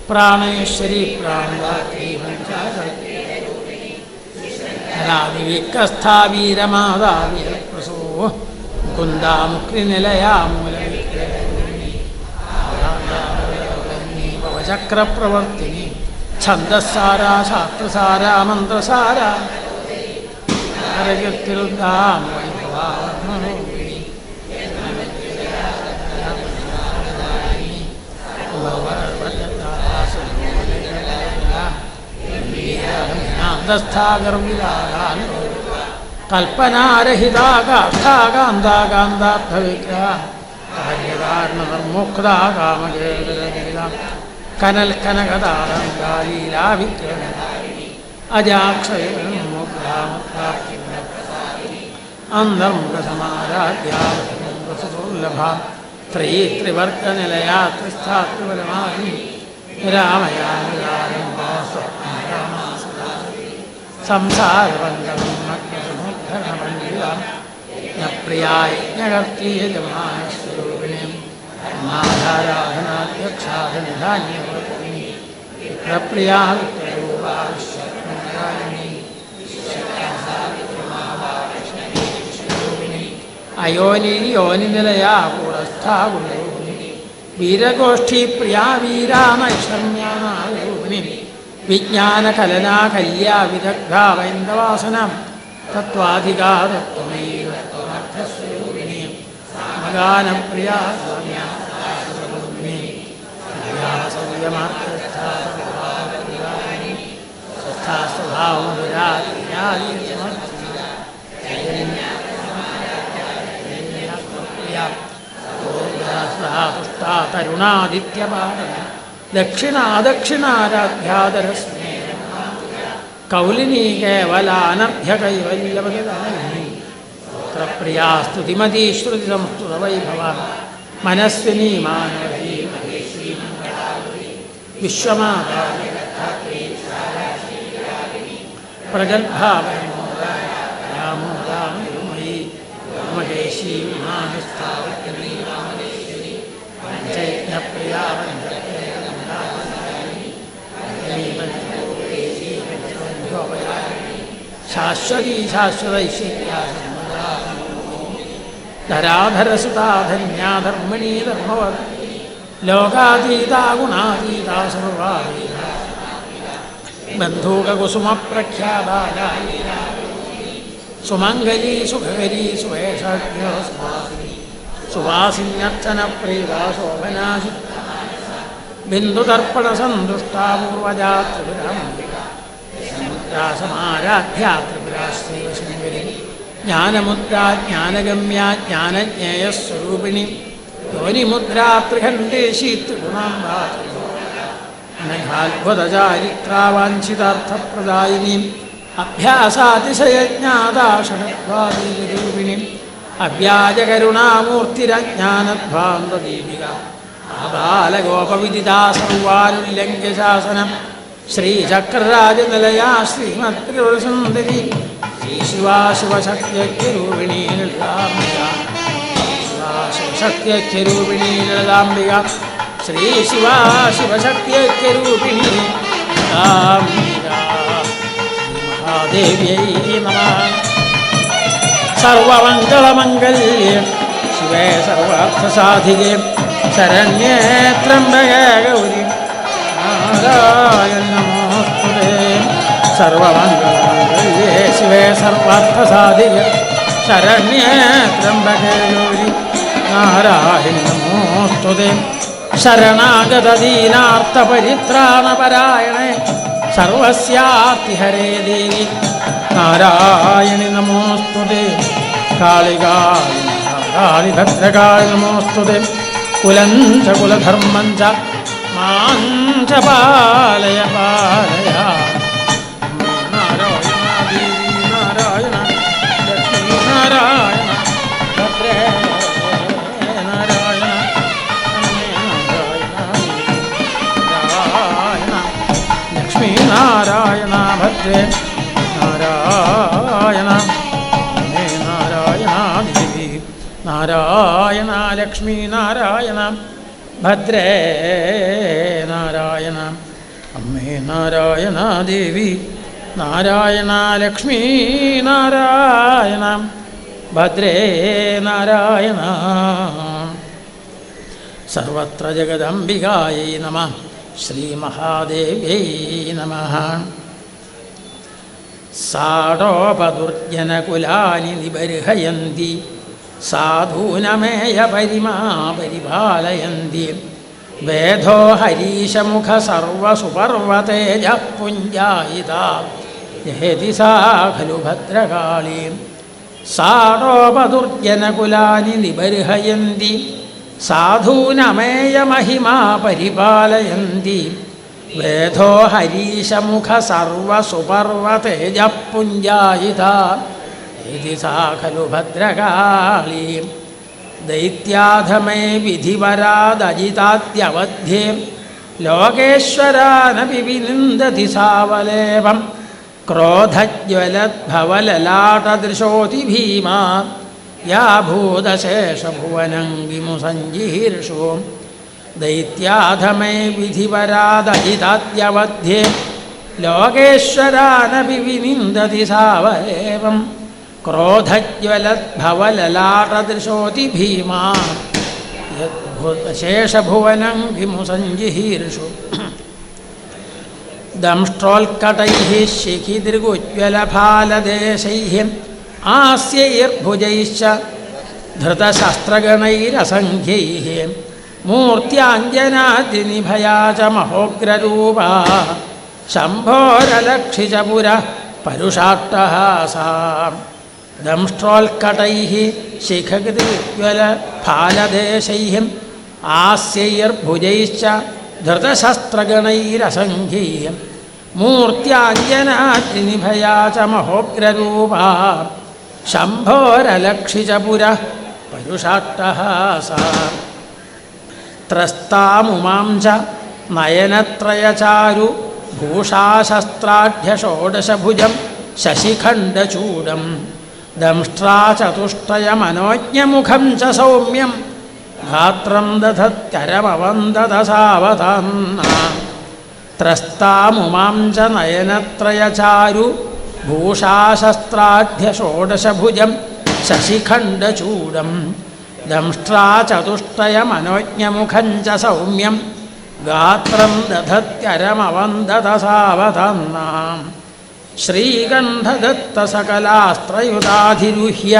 Speaker 1: പ്രാണേശ്വരി പ്രാണദാത്രീ പഞ്ചാവിക്കസ്ഥാ വീരമാതാ വീരപ്രസോ കുന്ദാമുക്തിനിലയാ മൂലചക്രപ്രവർത്തിനി ഛന്ദസാരാ ശാസ്ത്രസാരാ മന്ത്രസാരാ ഹരകീർത്തിരുദ്ധാം വൈഭവാമനോപിനി കൽപ്പനാരഹിതാകാന്താകാന്താർത്ഥവിഗ്രഹകാരണമുക്താ കാമകേതരഗിരിത കനൽ കനകതാരംഗാലീലാവിഗ്രഹ അജാക്ഷയമുദ്രാമുദ്രാപ്തി അന്തർമുഖസമാരാധ്യാസുലഭ ത്രയീ ത്രിവർഗനിലയാ ത്രിസ്ഥാത്രിപരമാനി സംസാരബന്ധം പ്രിയായജ്ഞകർത്തീയജമാനസ്വരൂപിണീം മാധാരാധനാധ്യക്ഷാധനധാന്യവർത്തിനി വിപ്രപ്രിയാ വിപ്രരൂപാ വിശ്വപ്രകാരിണീ അയോനി യോനിനിലയാ കൂടസ്ഥാ ഗുരുരൂപിണി വീരഗോഷ്ഠീ പ്രിയാ വീരാ നൈഷമ്യാനാരൂപിണി വിജ്ഞാനകലനാ കല്യാ വിദഗ്ധാ വൈന്ദവാസനം തത്വാധികാ തത്വമൈരൂപിണി മഗാനപ്രിയാ പുഷ്ടാ തരുണാദിത്യപാദന ദക്ഷിണാദക്ഷിണാരാധ്യാദരസ്മേ കൗലിനീ കേവലാനർഘ്യകൈവല്യവഹിതനൈ പ്രിയാ സ്തുതിമതീ ശ്രുതി സംസ്കൃത വൈഭവ മനസ്വിനീ മാനവീ വിശ്വമാതാ പ്രഗൽഭാവമോദാമോദാമയി മഹേശീ മാനസ്ഥാവി ചൈത്യപ്രിയാ ശാശ്വതീ ശാശ്വതൈശ്വര്യാ ധരാധരസുതാധന്യാ ധർമ്മിണീ ധർമ്മവർ ലോകാതീതാ ഗുണാതീതാ സർവാതീത ബന്ധൂകകുസുമപ്രഖ്യാതാ സുമംഗലീ സുഖകരീ സുവേഷജ്ഞോ സുവാസിന്യർച്ചനപ്രീതാ ശോഭനാശി ബിന്ദുതർപ്പണസന്തുഷ്ടാ പൂർവജാ ത്രിപുരാസമാരാധ്യാ ത്രിപുരാശ്രീവശങ്കരി ജ്ഞാനമുദ്രാ ജ്ഞാനഗമ്യാ ജ്ഞാനജ്ഞേയസ്വരൂപിണി യോനിമുദ്രാ ത്രിഖണ്ഡേശീ ത്രിഗുണാംബാ അനഘാത്ഭുതചാരിത്രാവാഞ്ചിതാർത്ഥപ്രദായിനി അഭ്യാസാതിശയജ്ഞാതാ ഷഡ്വാദീരൂപിണി അവ്യാജകരുണാമൂർത്തിരജ്ഞാനധ്വാന്തദീപിക ആബാലഗോപവിദിതാ സർവാനുല്യംഘ്യ ശാസനം ശ്രീചക്രരാജനിലയാ ശ്രീമത്രിപുരസുന്ദരി ശ്രീശിവാശിവശക്തിരൂപിണീ ലളിതാംബിക ശിവശക്തിരൂപിണീ ലളിതാംബിക ശ്രീശിവാശിവശക്തിരൂപിണീ ലളിതാംബിക മഹാദേവ്യൈ നമഃ. സർവമംഗളമംഗല്യേ ശിവേ സർവാർത്ഥസാധികേ ശരണ്യേ ത്രംബകേ ഗൗരി നാരായണ നമോസ്തുതേ. സർവമംഗളമംഗല്യേ ശിവേ സർവാർത്ഥസാധികേ ശരണ്യേ ത്രംബകേ ഗൗരി നാരായണ നമോസ്തുതേ. ശരണാഗതദീനാർത്ഥപരിത്രാണപരായണേ സർവസ്യാർത്തിഹരേ ദേവി നാരായണി നമോസ്തുതേ. കാളികാളി കാളി ഭദ്രകാളി നമോസ്തുതേ. കുലം ച കുലധർമ്മം ച മാം ച പാലയ പാലയ. നാരായണ ദേവി നാരായണ ലക്ഷ്മി നാരായണ ഭദ്രേ നാരായണ നാരായണ ലക്ഷ്മി നാരായണ ഭദ്രേ നാരായണ നാരായണ ദേവി നാരായണ ലക്ഷ്മി നാരായണ ഭദ്രേ നാരായണ അമ്മേ നാരായണ ദേവി നാരായണ ലക്ഷ്മി നാരായണ ഭദ്രേ നാരായണ. സർവത്ര ജഗദംബികായൈ നമഃ. ശ്രീമഹാദേവ്യൈ നമഃ. സാടോപദുർജനകുലാനി നിബർഹയന്തി സാധൂനമേയ പരിപാലയന്തി. വേദോ ഹരീശമുഖ സർവസുപർവതേജ പുഞ്ജായിത യഹതി സാ ഖലു ഭദ്രകാളീ. സാടോപദുർജനകുലാനി നിബർഹയന്തി സാധൂനമേയ മഹിമാ പരിപാലയന്തി. വേദോ ഹരീശമുഖ സർവസുപർവതേജ പുഞ്ജായിത യഹതി സാ ഖലു ഭദ്രകാളീ. ദൈത്യാധമേ വിധിവരാദജിതാദ്യവധ്യേ ലോകേശ്വരാനപി വിനിന്ദതി സാവലേവം. ക്രോധജ്വലദ്ഭവലലാടദൃശോതി ഭീമാ യാ ഭൂതശേഷഭുവനം വിമുസഞ്ജീർഷു. ദൈത്യാധമേ വിധിവരാദജിതാദ്യവധ്യേ ലോകേശ്വരാനപി വിനിന്ദതി സാവലേവം. ക്രോധജ്വലദ്ഭവലലാടദൃശോതി ഭീമാ ശേഷഭുവനം വിമുസഞ്ജിഹീർഷു. ദംഷ്ട്രോൽക്കടൈഃ ശിഖിദൃഗുജ്വലഫാലദേശൈഃ ആസ്യൈർഭുജൈശ്ച ധൃതശസ്ത്രഗണൈരസംഖ്യൈഃ. മൂർത്യാഞ്ജനാദ്രിനിഭയാ ച മഹോഗ്രരൂപാ ശംഭോരലക്ഷിച പുര പരുഷാട്ടഹാസാ. ദംഷ്ട്രോൽക്കടൈഃ ശിഖിദൃഗ്ജ്വലഫാലദേശൈഃ ആസ്യൈർഭുജൈശ്ച ധൃതശസ്ത്രഗണൈരസംഖ്യൈഃ. മൂർത്യാഞ്ജനാദ്രിനിഭയാ ച മഹോഗ്രരൂപാ ശംഭോരലക്ഷിച പുര പരുഷാട്ടഹാസാ. ത്രസ്താമുമാം ച നയനത്രയചാരു ഭൂഷാശസ്ത്രാഢ്യഷോഡശഭുജം ശശിഖണ്ഡചൂഡം. ദംഷ്ട്രാചതുഷ്ടയമനോജ്ഞമുഖം ച സൗമ്യം ഗാത്രം ദധത്യരമവന്ദതസാവതാന്ന. ത്രസ്താമുമാം ച നയനത്രയചാരു ഭൂഷാശസ്ത്രാഢ്യഷോഡശഭുജം ശശിഖണ്ഡചൂഡം. ദംഷ്ട്രാചതുഷ്ടയമനോജ്ഞമുഖം ച സൗമ്യം ഗാത്രം ദധത്യരമവന്ദതസാവതാന്ന. ശ്രീകണ്ഠദത്തസകലാസ്ത്രയുതാധിരുഹ്യ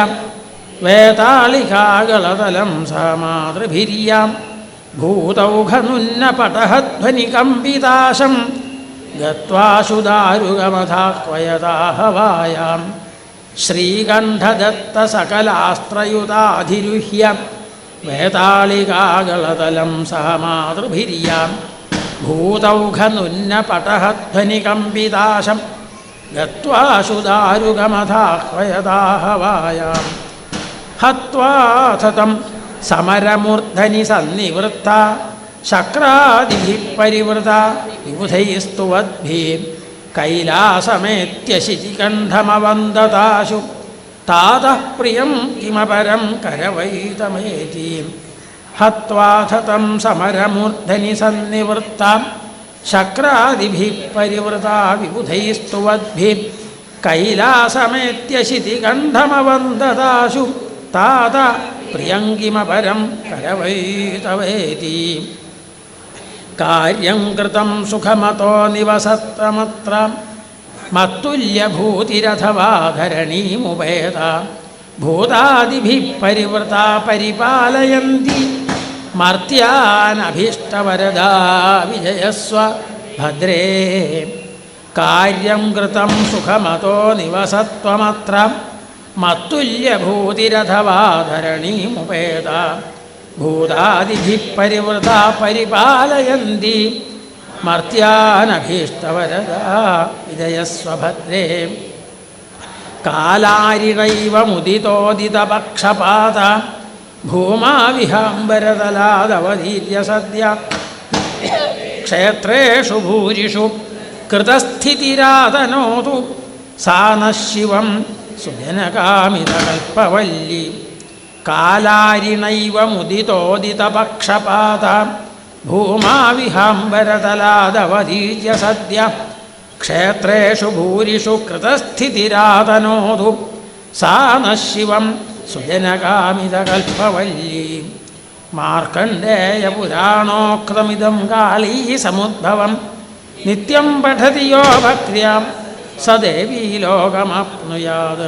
Speaker 1: വേതാളികാകളതലം സമാതൃഭിര്യാം. ഭൂതൗഘനുന്നപടഹധ്വനികമ്പിതാശം ഗത്വാശു ദാരുകമഥാഹ്വയതാഹവായാം. ശ്രീകണ്ഠദത്തസകലാസ്ത്രയുതാധിരുഹ്യ വേതാളികാകളതലം സമാതൃഭിര്യാം. ഭൂതൗഘനുന്നപടഹധ്വനികമ്പിതാശം ഗത്വാശു ദാരുകമഥാഹ്വയതാഹവായാം. ഹത്വാഥതം സമരമൂർധനി സന്നിവൃത്ത ശക്രാദിഭിഃ പരിവൃത വിബുധൈസ്തുവദ്ഭിः. കൈലാസമേത്യശിതികണ്ഠമവന്ദതാശു താതഃ പ്രിയം കിമപരം കരവൈതമേതി. ഹത്വാഥതം സമരമൂർധനി സന്നിവൃത്ത ശക്രാദിഭിഃ പരിവൃത വിബുധൈസ്തുവദ്ഭിः. കൈലാസമേത്യശിതികണ്ഠമവന്ദതാശു താത പ്രിയങ്കിമപരം കരവൈതവേതി. കാര്യം കൃതം സുഖമതോ നിവസത്തമത്ര മത്തുല്യഭൂതിരഥവാ ധരണീമുപേത. ഭൂതാദിഭിഃ പരിവൃതാ പരിപാലയന്തി മർത്യാനഭീഷ്ടവരദാ വിജയസ്വ ഭദ്രേ. കാര്യം കൃതം സുഖമതോ നിവസത്വമത്ര മത്തുല്യഭൂതിരഥവാ ധരണീമുപേത. ഭൂതാദിഭിഃ പരിവൃതാ പരിപാലയന്തി മർത്യാനഭീഷ്ടവരദാ വിജയസ്വ ഭദ്രേ. കാലാരിണൈവ മുദിതോദിതപക്ഷപാത ഭൂമാ വിഹാംബരതലാദവധീര്യ സദ്യ. ക്ഷേത്രേഷു ഭൂരിഷു കൃതസ്ഥിതിരാതനോതു സാ നഃ ശിവം സുജനകാമിതകൽപ്പവല്ലി. കാലാരിണൈവ മുദിതോദിതപക്ഷപാത ഭൂമാ വിഹാംബരതലാദവധീര്യ സദ്യ. ക്ഷേത്രേഷു ഭൂരിഷു കൃതസ്ഥിതിരാതനോതു സാ നഃ ശിവം സുജനകാമിതകൽപ്പവല്ലി. മാർക്കണ്ഡേയപുരാണോക്തമിദം കാളീ സമുദ്ഭവം നിത്യം പഠതി യോ ഭക്ര്യാം സ ദേവീ ലോകമാപ്നുയാത്.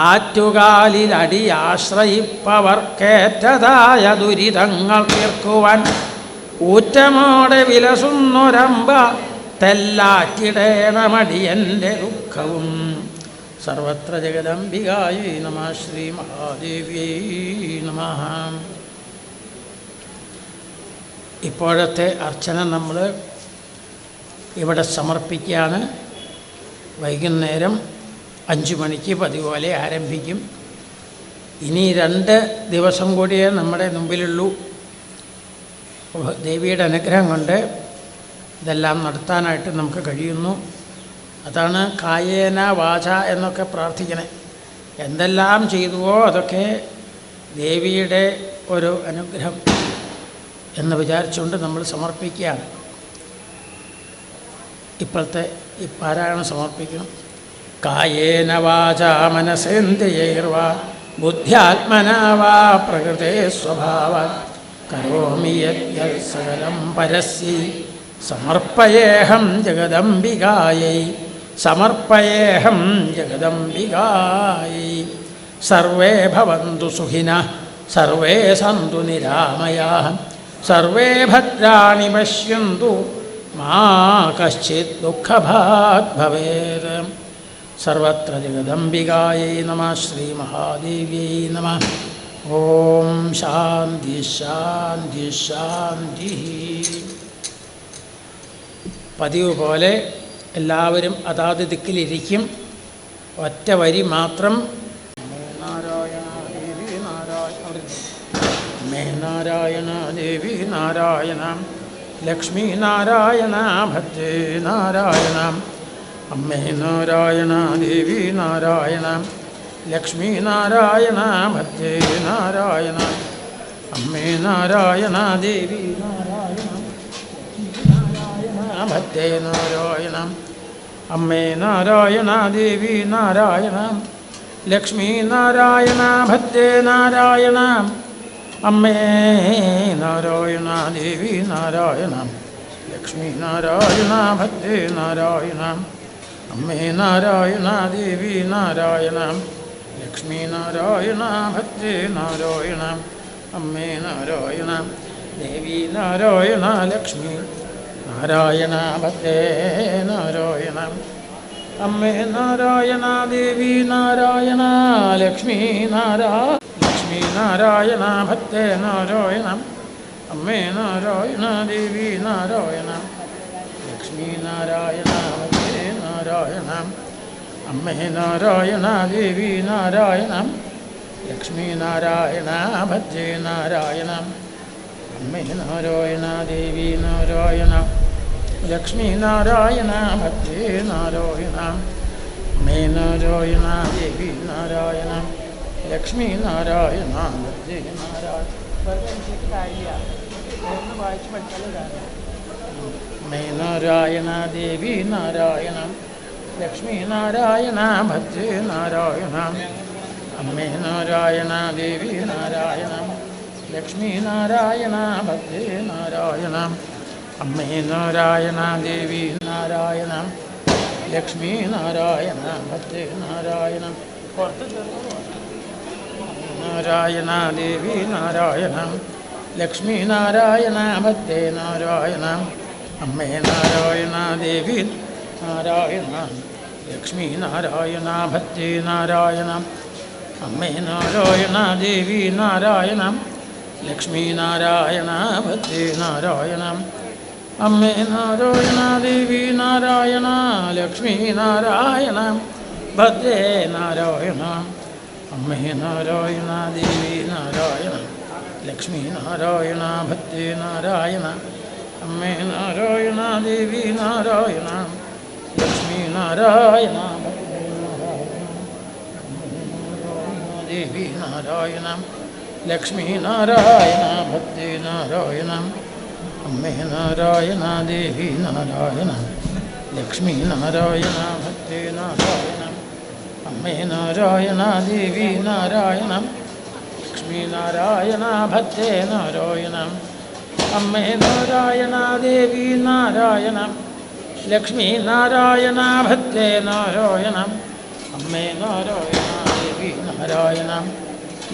Speaker 1: ആറ്റുകാലിലടിയാശ്രയിപ്പവർക്കേറ്റതായ ദുരിതങ്ങൾ തീർക്കുവാൻ ഊറ്റമോടെ വിലസുന്നൊരമ്പ തെല്ലാറ്റിടേണമടിയൻ്റെ ദുഃഖവും. സർവത്ര ജഗദംബികായൈ നമഃ. ശ്രീ മഹാദേവ്യൈ നമഃ. ഇപ്പോഴത്തെ അർച്ചന നമ്മൾ ഇവിടെ സമർപ്പിക്കുകയാണ്. വൈകുന്നേരം 5 മണിക്ക് പതിവ് പോലെ ആരംഭിക്കും. ഇനി 2 ദിവസം കൂടിയേ നമ്മുടെ മുമ്പിലുള്ളൂ. ദേവിയുടെ അനുഗ്രഹം കൊണ്ട് ഇതെല്ലാം നടത്താനായിട്ട് നമുക്ക് കഴിയുന്നു. അതാണ് കായേന വാച എന്നൊക്കെ പ്രാർത്ഥിക്കണേ. എന്തെല്ലാം ചെയ്തുവോ അതൊക്കെ ദേവിയുടെ ഒരു അനുഗ്രഹം എന്ന് വിചാരിച്ചുകൊണ്ട് നമ്മൾ സമർപ്പിക്കുകയാണ്. ഇപ്പോഴത്തെ ഈ പാരായണം സമർപ്പിക്കണം. കായേന വാച മനസേന്ദ്രിയൈർവാ ബുദ്ധ്യാത്മനാ വാ പ്രകൃതേ സ്വഭാവാത് കരോമി യദ്യത് സകലം പരസ്യൈ സമർപ്പയേഹം ജഗദംബികായൈ. സമർപ്പയേഹം ജഗദംബികായൈ. സർവേ ഭവന്തു സുഖിനഃ സർവേ സന്തു നിരാമയാഃ സർവേ ഭദ്രാണി പശ്യന്തു മാ കശ്ചിത് ദുഃഖഭാഗ് ഭവേത്. സർവത്ര ജഗദംബികായൈ നമഃ. ശ്രീ മഹാദേവ്യൈ നമഃ. ഓം ശാന്തി ശാന്തി ശാന്തി. പതിവ് പോലെ എല്ലാവരും അതാത് ദിക്കിലിരിക്കും. ഒറ്റ വരി മാത്രം നാരായണ ദേവി നാരായണ മേ നാരായണ ദേവി നാരായണ ലക്ഷ്മീ നാരായണ ഭദ്രേ നാരായണ അമ്മേ നാരായണ ദേവി നാരായണ ലക്ഷ്മീ നാരായണ ഭദ്രേ നാരായണ അമ്മേ നാരായണ ദേവി നാരായണ ഭദ്രേ നാരായണ അമ്മേ നാരായണ ദേവി നാരായണ ലക്ഷ്മീ നാരായണ ഭദ്രേ നാരായണ അമ്മേ നാരായണ ദേവി നാരായണ ലക്ഷ്മീ നാരായണ ഭദ്രേ നാരായണ അമ്മേ നാരായണ ദേവി നാരായണ ലക്ഷ്മീ നാരായണ ഭദ്രേ നാരായണ അമ്മേ നാരായണ ദേവി നാരായണ ലക്ഷ്മീ നാരായണ ഭദ്രേ നാരായണ അമ്മേ നാരായണ ദേവി നാരായണ ലക്ഷ്മീ നാരായണ ഭദ്രേ നാരായണ അമ്മേ നാരായണ ദേവി നാരായണ ലക്ഷ്മീ നാരായണ ഭദ്രേ നാരായണ അമ്മേ നാരായണ ദേവി നാരായണ ലക്ഷ്മീ നാരായണ ഭദ്രേ നാരായണ അമ്മേ നാരായണ ദേവി നാരായണ ലക്ഷ്മീ നാരായണ ഭദ്രേ നാരായണ അമ്മേ നാരായണ ദേവി നാരായണ ലക്ഷ്മീ നാരായണ ഭദ്രേ നാരായണ. അമ്മേ നാരായണ ദേവി നാരായണ ലക്ഷ്മീ നാരായണ ഭദ്രേ നാരായണ അമ്മേ നാരായണ ദേവി നാരായണം ലക്ഷ്മീ നാരായണ ഭദ്രേ നാരായണം അമ്മേ നാരായണ ദേവി നാരായണം ലക്ഷ്മീ നാരായണ ഭദ്രേ നാരായണം നാരായണ ദേവി നാരായണം ലക്ഷ്മീ നാരായണ ഭദ്രേ നാരായണം അമ്മേ നാരായണ ദേവി നാരായണ ലക്ഷ്മീ നാരായണ ഭദ്രേ നാരായണം അമ്മേ നാരായണ ദേവി നാരായണം ലക്ഷ്മീ നാരായണ ഭദ്രേ നാരായണം അമ്മേ നാരായണ ദേവി നാരായണ ലക്ഷ്മീ നാരായണ ഭദ്രേ നാരായണ അമ്മേ നാരായണ ദേവി നാരായണ ലക്ഷ്മീ നാരായണ ഭദ്രേ നാരായണ അമ്മേ നാരായണ ദേവി നാരായണ ലക്ഷ്മീ നാരായണ ഭദ്രേ നാരായണ ദേവി നാരായണ ലക്ഷ്മീ നാരായണ ഭദ്രേ നാരായണ അമ്മേ നാരായണ ദേവി നാരായണ ലക്ഷ്മീ നാരായണ ഭദ്രേ നാരായണ അമ്മേ നാരായണ ദേവി നാരായണ ലക്ഷ്മീ നാരായണ ഭദ്രേ നാരായണ അമ്മേ നാരായണ ദേവി നാരായണ ലക്ഷ്മീ നാരായണ ഭദ്രേ നാരായണ അമ്മേ നാരായണ ദേവി നാരായണ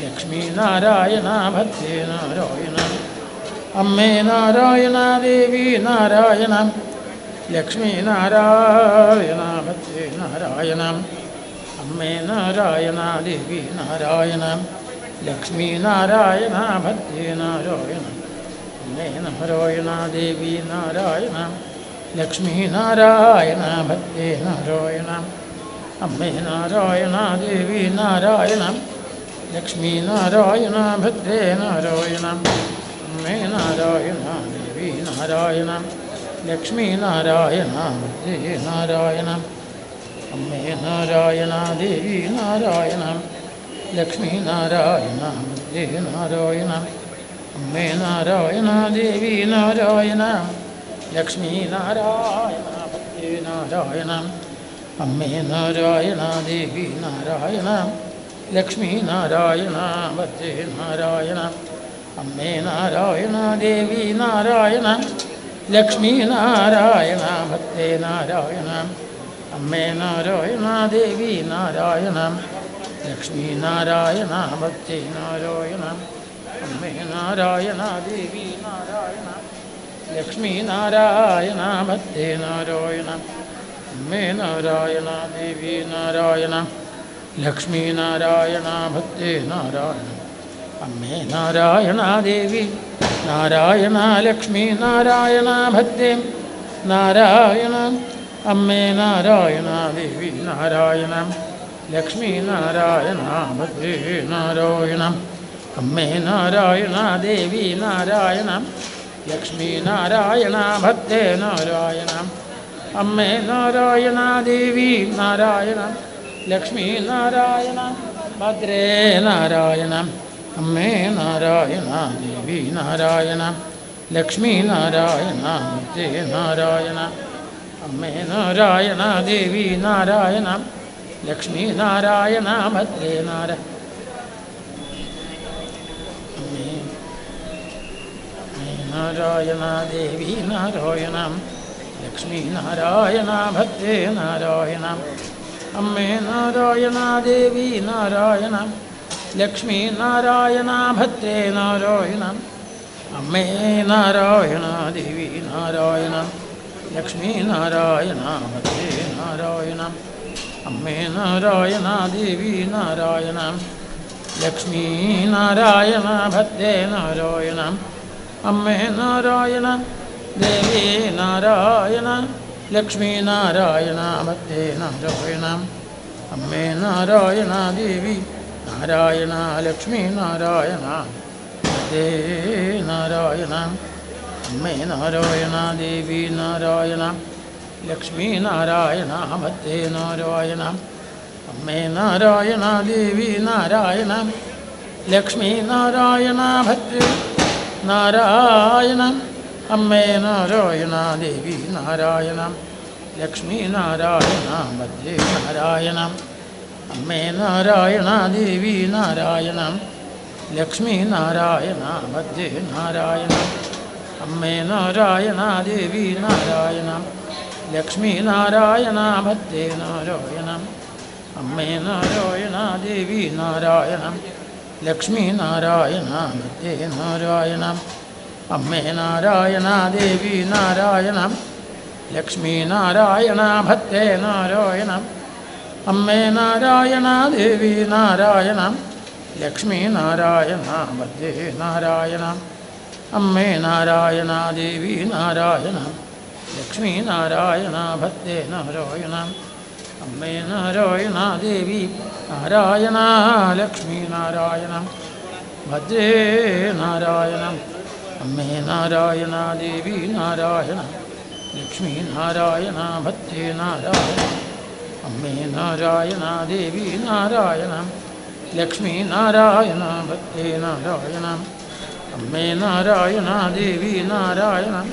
Speaker 1: ലക്ഷ്മീ നാരായണ ഭദ്രേ നാരായണ അമ്മേ നാരായണ ദേവി നാരായണ ലക്ഷ്മീ നാരായണ ഭദ്രേ നാരായണ അമ്മേ നാരായണ ദേവി നാരായണ ലക്ഷ്മീ നാരായണ ഭദ്രേ നാരായണ അമ്മേ നാരായണ ദേവി നാരായണ ലക്ഷ്മീ നാരായണ ഭദ്രേ നാരായണ അമ്മേ നാരായണ ദേവി നാരായണ ലക്ഷ്മീ നാരായണ ഭദ്രേ നാരായണ അമ്മേ നാരായണ ദേവി നാരായണ ലക്ഷ്മീ നാരായണ ഭദ്രേ നാരായണ അമ്മേ നാരായണ ദേവി നാരായണ ലക്ഷ്മീ നാരായണ ഭദ്രേ നാരായണ അമ്മേ നാരായണ ദേവി നാരായണ ലക്ഷ്മീ നാരായണ ഭദ്രേ നാരായണ അമ്മേ നാരായണ ദേവി നാരായണ ലക്ഷ്മീ നാരായണ ഭദ്രേ നാരായണ അമ്മേ നാരായണ ദേവി നാരായണ ലക്ഷ്മീ നാരായണ ഭദ്രേ നാരായണ അമ്മേ നാരായണ ദേവി നാരായണ ലക്ഷ്മീ നാരായണ ഭദ്രേ നാരായണ അമ്മേ നാരായണ ദേവി നാരായണ ലക്ഷ്മീ നാരായണ ഭദ്രേ നാരായണ അമ്മേ നാരായണ ദേവി നാരായണ ലക്ഷ്മീ നാരായണ ഭദ്രേ നാരായണ അമ്മേ നാരായണ ദേവി നാരായണ ലക്ഷ്മീ നാരായണ ഭദ്രേ നാരായണ അമ്മേ നാരായണ ദേവി നാരായണ ലക്ഷ്മീ നാരായണ ഭദ്രേ നാരായണ അമ്മേ നാരായണ ദേവി നാരായണ ലക്ഷ്മീ നാരായണ ഭദ്രേ നാരായണ അമ്മേ നാരായണ ദേവി നാരായണ ലക്ഷ്മീ നാരായണ ഭദ്രേ നാരായണ അമ്മേ നാരായണ ദേവി നാരായണ ലക്ഷ്മീ നാരായണ ഭദ്രേ നാരായണ അമ്മേ നാരായണ ദേവി നാരായണ ലക്ഷ്മീ നാരായണ ഭദ്രേ നാരായണ അമ്മേ നാരായണ ദേവി നാരായണ ലക്ഷ്മീ നാരായണ ഭദ്രേ നാരായണ അമ്മേ നാരായണ ദേവി നാരായണ ലക്ഷ്മീ നാരായണ ഭദ്രേ നാരായണ അമ്മേ നാരായണ ദേവി നാരായണ ലക്ഷ്മീ നാരായണ ഭദ്രേ നാരായണ അമ്മേ നാരായണ ദേവി നാരായണ ലക്ഷ്മീ നാരായണ ഭദ്രേ നാരായണ അമ്മേ നാരായണ ദേവി നാരായണ ലക്ഷ്മീ നാരായണ ഭദ്രേ നാരായണ അമ്മേ നാരായണ ദേവി നാരായണ ലക്ഷ്മീ നാരായണ ഭദ്രേ നാരായണ അമ്മേ നാരായണ ദേവി നാരായണ ലക്ഷ്മീ നാരായണ ഭദ്രേ നാരായണ അമ്മേ നാരായണ ദേവി നാരായണ ലക്ഷ്മീ നാരായണ ഭദ്രേ നാരായണ അമ്മേ നാരായണ ദേവി നാരായണ ലക്ഷ്മീ നാരായണ ഭദ്രേ നാരായണ അമ്മേ നാരായണ ദേവി നാരായണം ലക്ഷ്മി നാരായണ ഭദ്രേ നാരായണം അമ്മേ നാരായണ ദേവി നാരായണം ലക്ഷ്മി നാരായണ ഭദ്രേ നാരായണം അമ്മേ നാരായണ ദേവി നാരായണം ലക്ഷ്മി നാരായണ ഭദ്രേ നാരായണം അമ്മേ നാരായണ ദേവി നാരായണം ലക്ഷ്മി നാരായണ ഭദ്രേ നാരായണം അമ്മേ നാരായണ ദേവി നാരായണം ലക്ഷ്മി നാരായണ ഭദ്രേ നാരായണം അമ്മേ നാരായണ ദേവി നാരായണം ലക്ഷ്മി നാരായണ ഭദ്രേ നാരായണം അമ്മേ നാരായണ ദേവി നാരായണ ലക്ഷ്മി നാരായണം ഭദ്രേ നാരായണം അമ്മേ നാരായണ ദേവി നാരായണം ലക്ഷ്മി നാരായണ ഭദ്രേ നാരായണം അമ്മേ നാരായണ ദേവി നാരായണം ലക്ഷ്മി നാരായണ ഭദ്രേ നാരായണം അമ്മേ നാരായണ ദേവി നാരായണം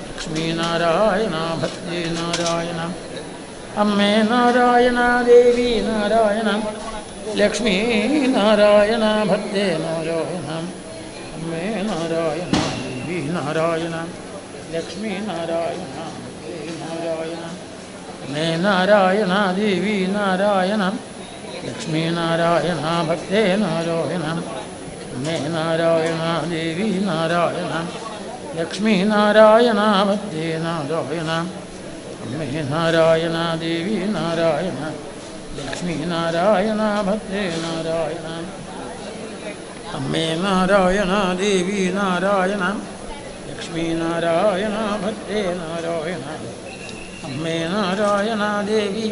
Speaker 1: ലക്ഷ്മി നാരായണ ഭദ്രേ നാരായണം അമ്മേ നാരായണ ദേവി നാരായണം ലക്ഷ്മി നാരായണ ഭദ്രേ നാരായണം അമ്മേ നാരായണ ദേവി നാരായണം ലക്ഷ്മി നാരായണ ഭദ്രേ നാരായണം അമ്മേ നാരായണ ദേവി നാരായണം ലക്ഷ്മി നാരായണ ഭദ്രേ നാരായണം അമ്മേ നാരായണ ദേവി നാരായണം ലക്ഷ്മി നാരായണ ഭദ്രേ നാരായണം അമ്മേ നാരായണ ദേവി നാരായണ ലക്ഷ്മി നാരായണ ഭദ്രേ നാരായണം അമ്മേ നാരായണ ദേവി നാരായണ ലക്ഷ്മി നാരായണ ഭദ്രേ നാരായണം അമ്മേ നാരായണ ദേവി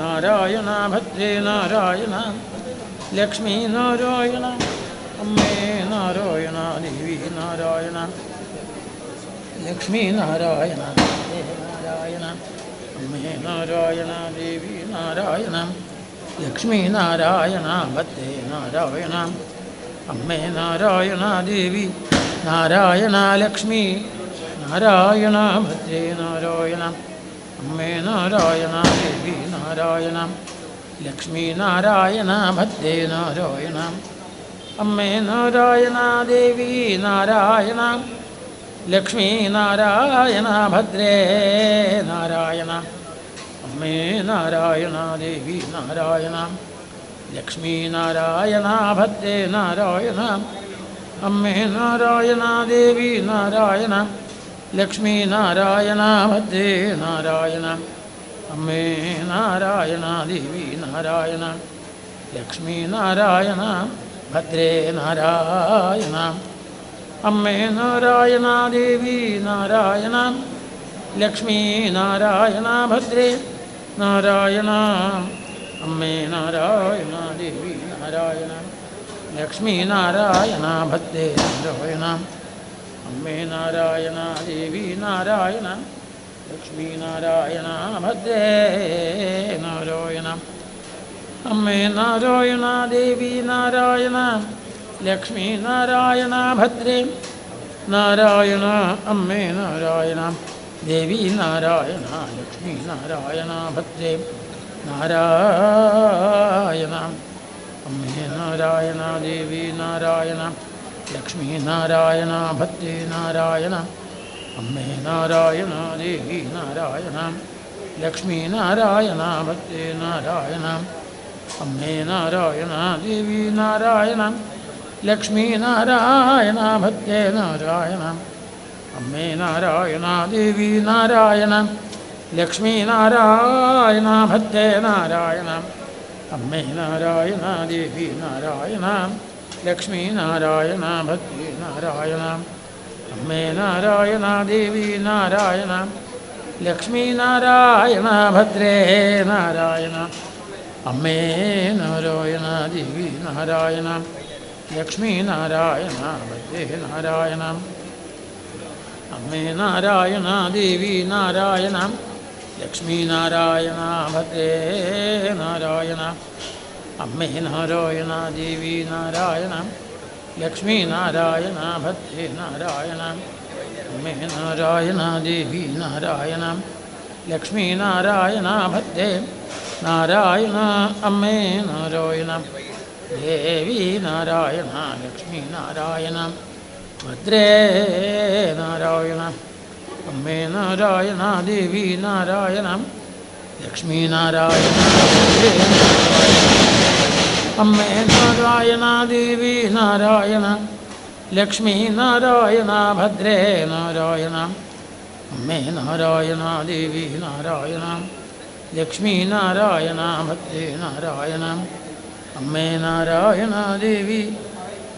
Speaker 1: നാരായണ ഭദ്രേ നാരായണ ലക്ഷ്മി നാരായണ അമ്മേ നാരായണ ദേവി നാരായണ ലക്ഷ്മി നാരായണ ഭദ്രേ നാരായണ അമ്മേ നാരായണ ദേവി നാരായണ ലക്ഷ്മി നാരായണ ഭദ്രേ നാരായണ അമ്മേ നാരായണ ദേവി നാരായണ ലക്ഷ്മി നാരായണ ഭദ്രേ നാരായണ അമ്മേ നാരായണ ദേവി നാരായണ ലക്ഷ്മി നാരായണ ഭദ്രേ നാരായണ അമ്മേ നാരായണ ദേവി നാരായണ ലക്ഷ്മി നാരായണ ഭദ്രേ നാരായണ അമ്മേ നാരായണ ദേവി നാരായണ ലക്ഷ്മി നാരായണ ഭദ്രേ നാരായണ അമ്മേ നാരായണ ദേവി നാരായണ ലക്ഷ്മി നാരായണ ഭദ്രേ നാരായണ അമ്മേ നാരായണ ദേവി നാരായണ ലക്ഷ്മി നാരായണ ഭദ്രേ നാരായണ അമ്മേ നാരായണ ദേവി നാരായണ ലക്ഷ്മി നാരായണ ഭദ്രേ നാരായണ അമ്മേ നാരായണ ദേവി നാരായണ ലക്ഷ്മി നാരായണ ഭദ്രേ നാരായണ അമ്മേ നാരായണ ദേവി നാരായണ ലക്ഷ്മി നാരായണ ഭദ്രേ നാരായണ അമ്മേ നാരായണ ദേവി നാരായണ ലക്ഷ്മി നാരായണ ഭദ്രേ നാരായണ അമ്മേ നാരായണ ദേവി നാരായണ ലക്ഷ്മി നാരായണ ഭദ്രേ നാരായണ അമ്മേ നാരായണ ദേവി നാരായണ ലക്ഷ്മി നാരായണ ഭദ്രേ നാരായണ അമ്മേ നാരായണ ദേവി നാരായണ ലക്ഷ്മി നാരായണ ഭദ്രേ നാരായണ അമ്മേ നാരായണ ദേവി നാരായണ ലക്ഷ്മി നാരായണ ഭദ്രേ നാരായണ അമ്മേ നാരായണ ദേവി നാരായണ ലക്ഷ്മി നാരായണ ഭദ്രേ നാരായണ അമ്മേ നാരായണ ദേവി നാരായണ ലക്ഷ്മി നാരായണ ഭദ്രേ നാരായണ അമ്മേ നാരായണ ദേവി നാരായണ ലക്ഷ്മി നാരായണ ഭദ്രേ നാരായണ അമ്മേ നാരായണ ദേവി നാരായണ ലക്ഷ്മി നാരായണ ഭദ്രേ നാരായണ അമ്മേ നാരായണ ദേവി നാരായണ ലക്ഷ്മി നാരായണ ഭദ്രേ നാരായണ അമ്മേ നാരായണ ദേവി നാരായണ ലക്ഷ്മി നാരായണ ഭദ്രേ നാരായണ അമ്മേ നാരായണ ദേവി നാരായണ ലക്ഷ്മി നാരായണ ഭദ്രേ നാരായണ അമ്മേ നാരായണ ദേവി നാരായണ ലക്ഷ്മി നാരായണ ഭദ്രേ നാരായണ അമ്മേ നാരായണ ദേവി നാരായണ ലക്ഷ്മി നാരായണ അമ്മേ നാരായണ ദേവി നാരായണ ലക്ഷ്മി നാരായണ ഭദ്രേ നാരായണ അമ്മേ നാരായണ ദേവി നാരായണ ലക്ഷ്മി നാരായണ ഭദ്രേ നാരായണ അമ്മേ നാരായണ ദേവി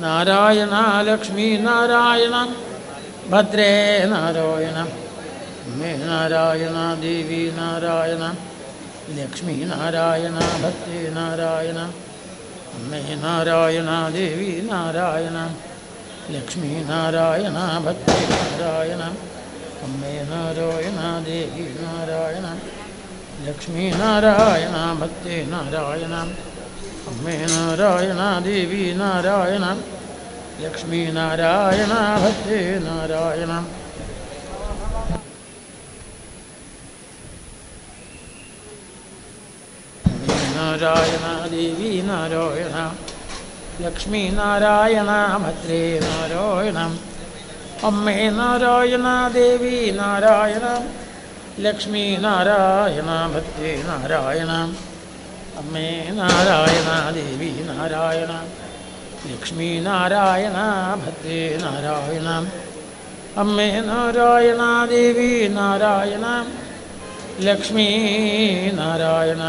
Speaker 1: നാരായണ ലക്ഷ്മി നാരായണ ഭദ്രേ നാരായണ അമ്മേ നാരായണ ദേവി നാരായണ ലക്ഷ്മി നാരായണ ഭദ്രേ നാരായണ അമ്മേ നാരായണ ദേവി നാരായണ ലക്ഷ്മി നാരായണ ഭദ്രേ നാരായണ അമ്മേ നാരായണ ദേവി നാരായണ ലക്ഷ്മി നാരായണ ഭദ്രേ നാരായണ അമ്മേ നാരായണ ദേവി നാരായണ ലക്ഷ്മി നാരായണ ഭദ്രേ നാരായണ നാരായണ ദേവി നാരായണ ലക്ഷ്മി നാരായണ ഭദ്രേ നാരായണ അമ്മേ നാരായണ ദേവി നാരായണ ലക്ഷ്മി നാരായണ ഭദ്രേ നാരായണ അമ്മേ നാരായണ ദേവി നാരായണ ലക്ഷ്മി നാരായണ ഭദ്രേ നാരായണ അമ്മേ നാരായണ ദേവി നാരായണ ലക്ഷ്മി നാരായണ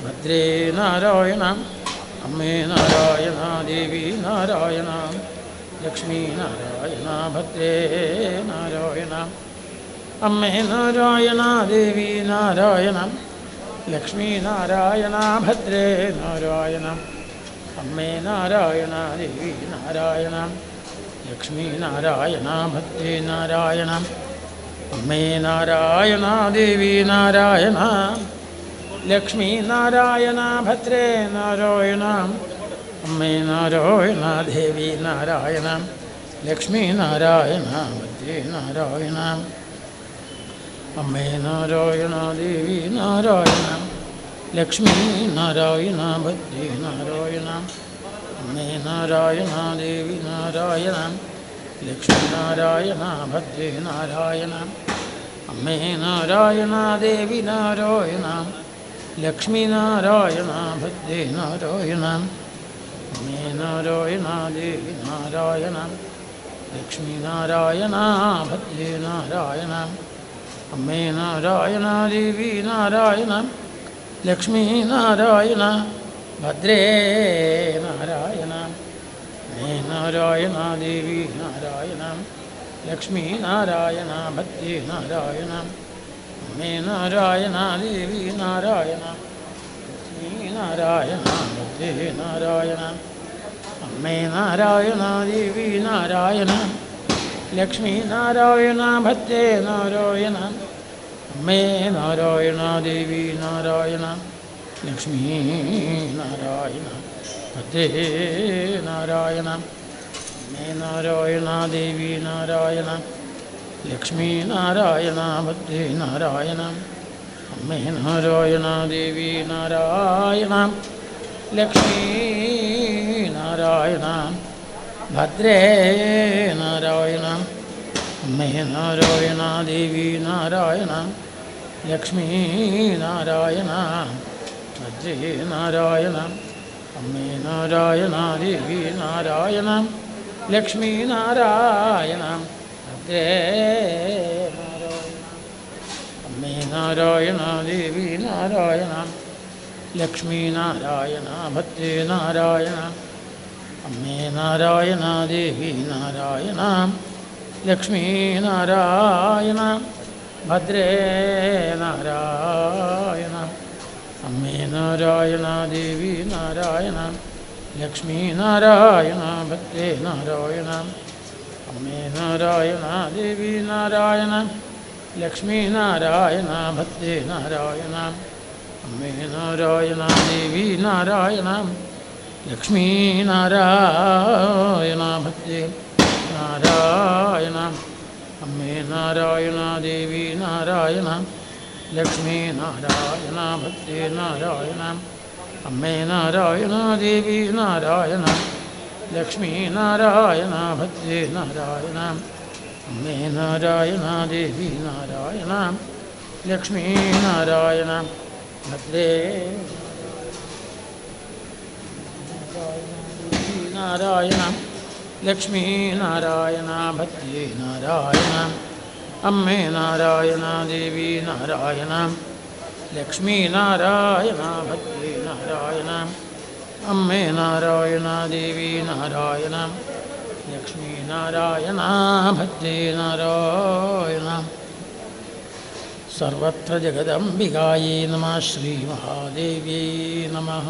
Speaker 1: ഭദ്രേ നാരായണ അമ്മേ നാരായണ ദേവി നാരായണ ലക്ഷ്മി നാരായണ ഭദ്രേ നാരായണ അമ്മേ നാരായണ ദേവി നാരായണ ലക്ഷ്മി നാരായണ ഭദ്രേ നാരായണ അമ്മേ നാരായണ ദേവി നാരായണ ലക്ഷ്മി നാരായണ ഭദ്രേ നാരായണ അമ്മേ നാരായണ ദേവി നാരായണ ലക്ഷ്മി നാരായണ ഭദ്രേ നാരായണ അമ്മേ നാരായണ ദേവി നാരായണ ലക്ഷ്മി നാരായണ ഭദ്രേ നാരായണ അമ്മേ നാരായണ ദേവി നാരായണ ലക്ഷ്മി നാരായണ ഭദ്രേ നാരായണ അമ്മേ നാരായണ ദേവി നാരായണ ലക്ഷ്മി നാരായണ ഭദ്രേ നാരായണ അമ്മേ നാരായണ ദേവി നാരായണ ലക്ഷ്മി നാരായണ ഭദ്രേ നാരായണ അമ്മേ നാരായണ ദേവി നാരായണ ലക്ഷ്മി നാരായണ ഭദ്രേ നാരായണ അമ്മേ നാരായണ ദേവി നാരായണ ലക്ഷ്മി നാരായണ ഭദ്രേ നാരായണ അമ്മേ നാരായണ ദേവി നാരായണ ലക്ഷ്മി നാരായണ ഭദ്രേ നാരായണ അമ്മേ നാരായണ ദേവി നാരായണ ലക്ഷ്മി നാരായണ ഭദ്രേ നാരായണ അമ്മേ നാരായണ ദേവി നാരായണ ലക്ഷ്മി നാരായണ ഭദ്രേ നാരായണ അമ്മേ നാരായണ ദേവി നാരായണ ലക്ഷ്മി നാരായണ ഭദ്രേ നാരായണ അമ്മേ നാരായണ ദേവി നാരായണ ലക്ഷ്മി നാരായണ ഭദ്രേ നാരായണ അമ്മേ നാരായണ ദേവി നാരായണ ലക്ഷ്മി നാരായണ ഭദ്രേ നാരായണ അമ്മേ നാരായണ ദേവി നാരായണ ലക്ഷ്മി നാരായണ ഭദ്രേ നാരായണ അമ്മേ നാരായണ ദേവി നാരായണ ലക്ഷ്മി നാരായണ ഭദ്രേ നാരായണ അമ്മേ നാരായണ ദേവി നാരായണ ലക്ഷ്മി നാരായണ ഭദ്രേ നാരായണ അമ്മേ നാരായണ ദേവി നാരായണ ലക്ഷ്മി നാരായണ ഭദ്രേ നാരായണ അമ്മേ നാരായണ ദേവി നാരായണ ലക്ഷ്മി നാരായണ ഭദ്രേ നാരായണ അമ്മേ നാരായണ ദേവി നാരായണ ലക്ഷ്മി നാരായണ ഭദ്രേ നാരായണ അമ്മേ നാരായണ ദേവി നാരായണ ലക്ഷ്മി നാരായണ ഭദ്രേ നാരായണ അമ്മേ നാരായണ ദേവി നാരായണ ലക്ഷ്മീനാരായണ ഭക്തി നാരായണ അമ്മേ നാരായണ ദേവി നാരായണ ലക്ഷ്മീനാരായണ ഭക്തി നാരായണ അമ്മേ നാരായണ ദേവി നാരായണ ലക്ഷ്മീനാരായണ ഭക്തേ നാരായണ ലക്ഷ്മീനാരായണ ഭക്തി നാരായണ അമ്മേ നാരായണ ദേവി നാരായണ ലക്ഷ്മീനാരായണ ഭക്തി നാരായണ അമ്മേ നാരായണ ദേവി നാരായണ ലക്ഷ്മീനാരായണ ഭക്തി നാരായണ സർവത്ര ജഗദംബികായേ നമഃ ശ്രീ മഹാദേവ്യേ നമഃ.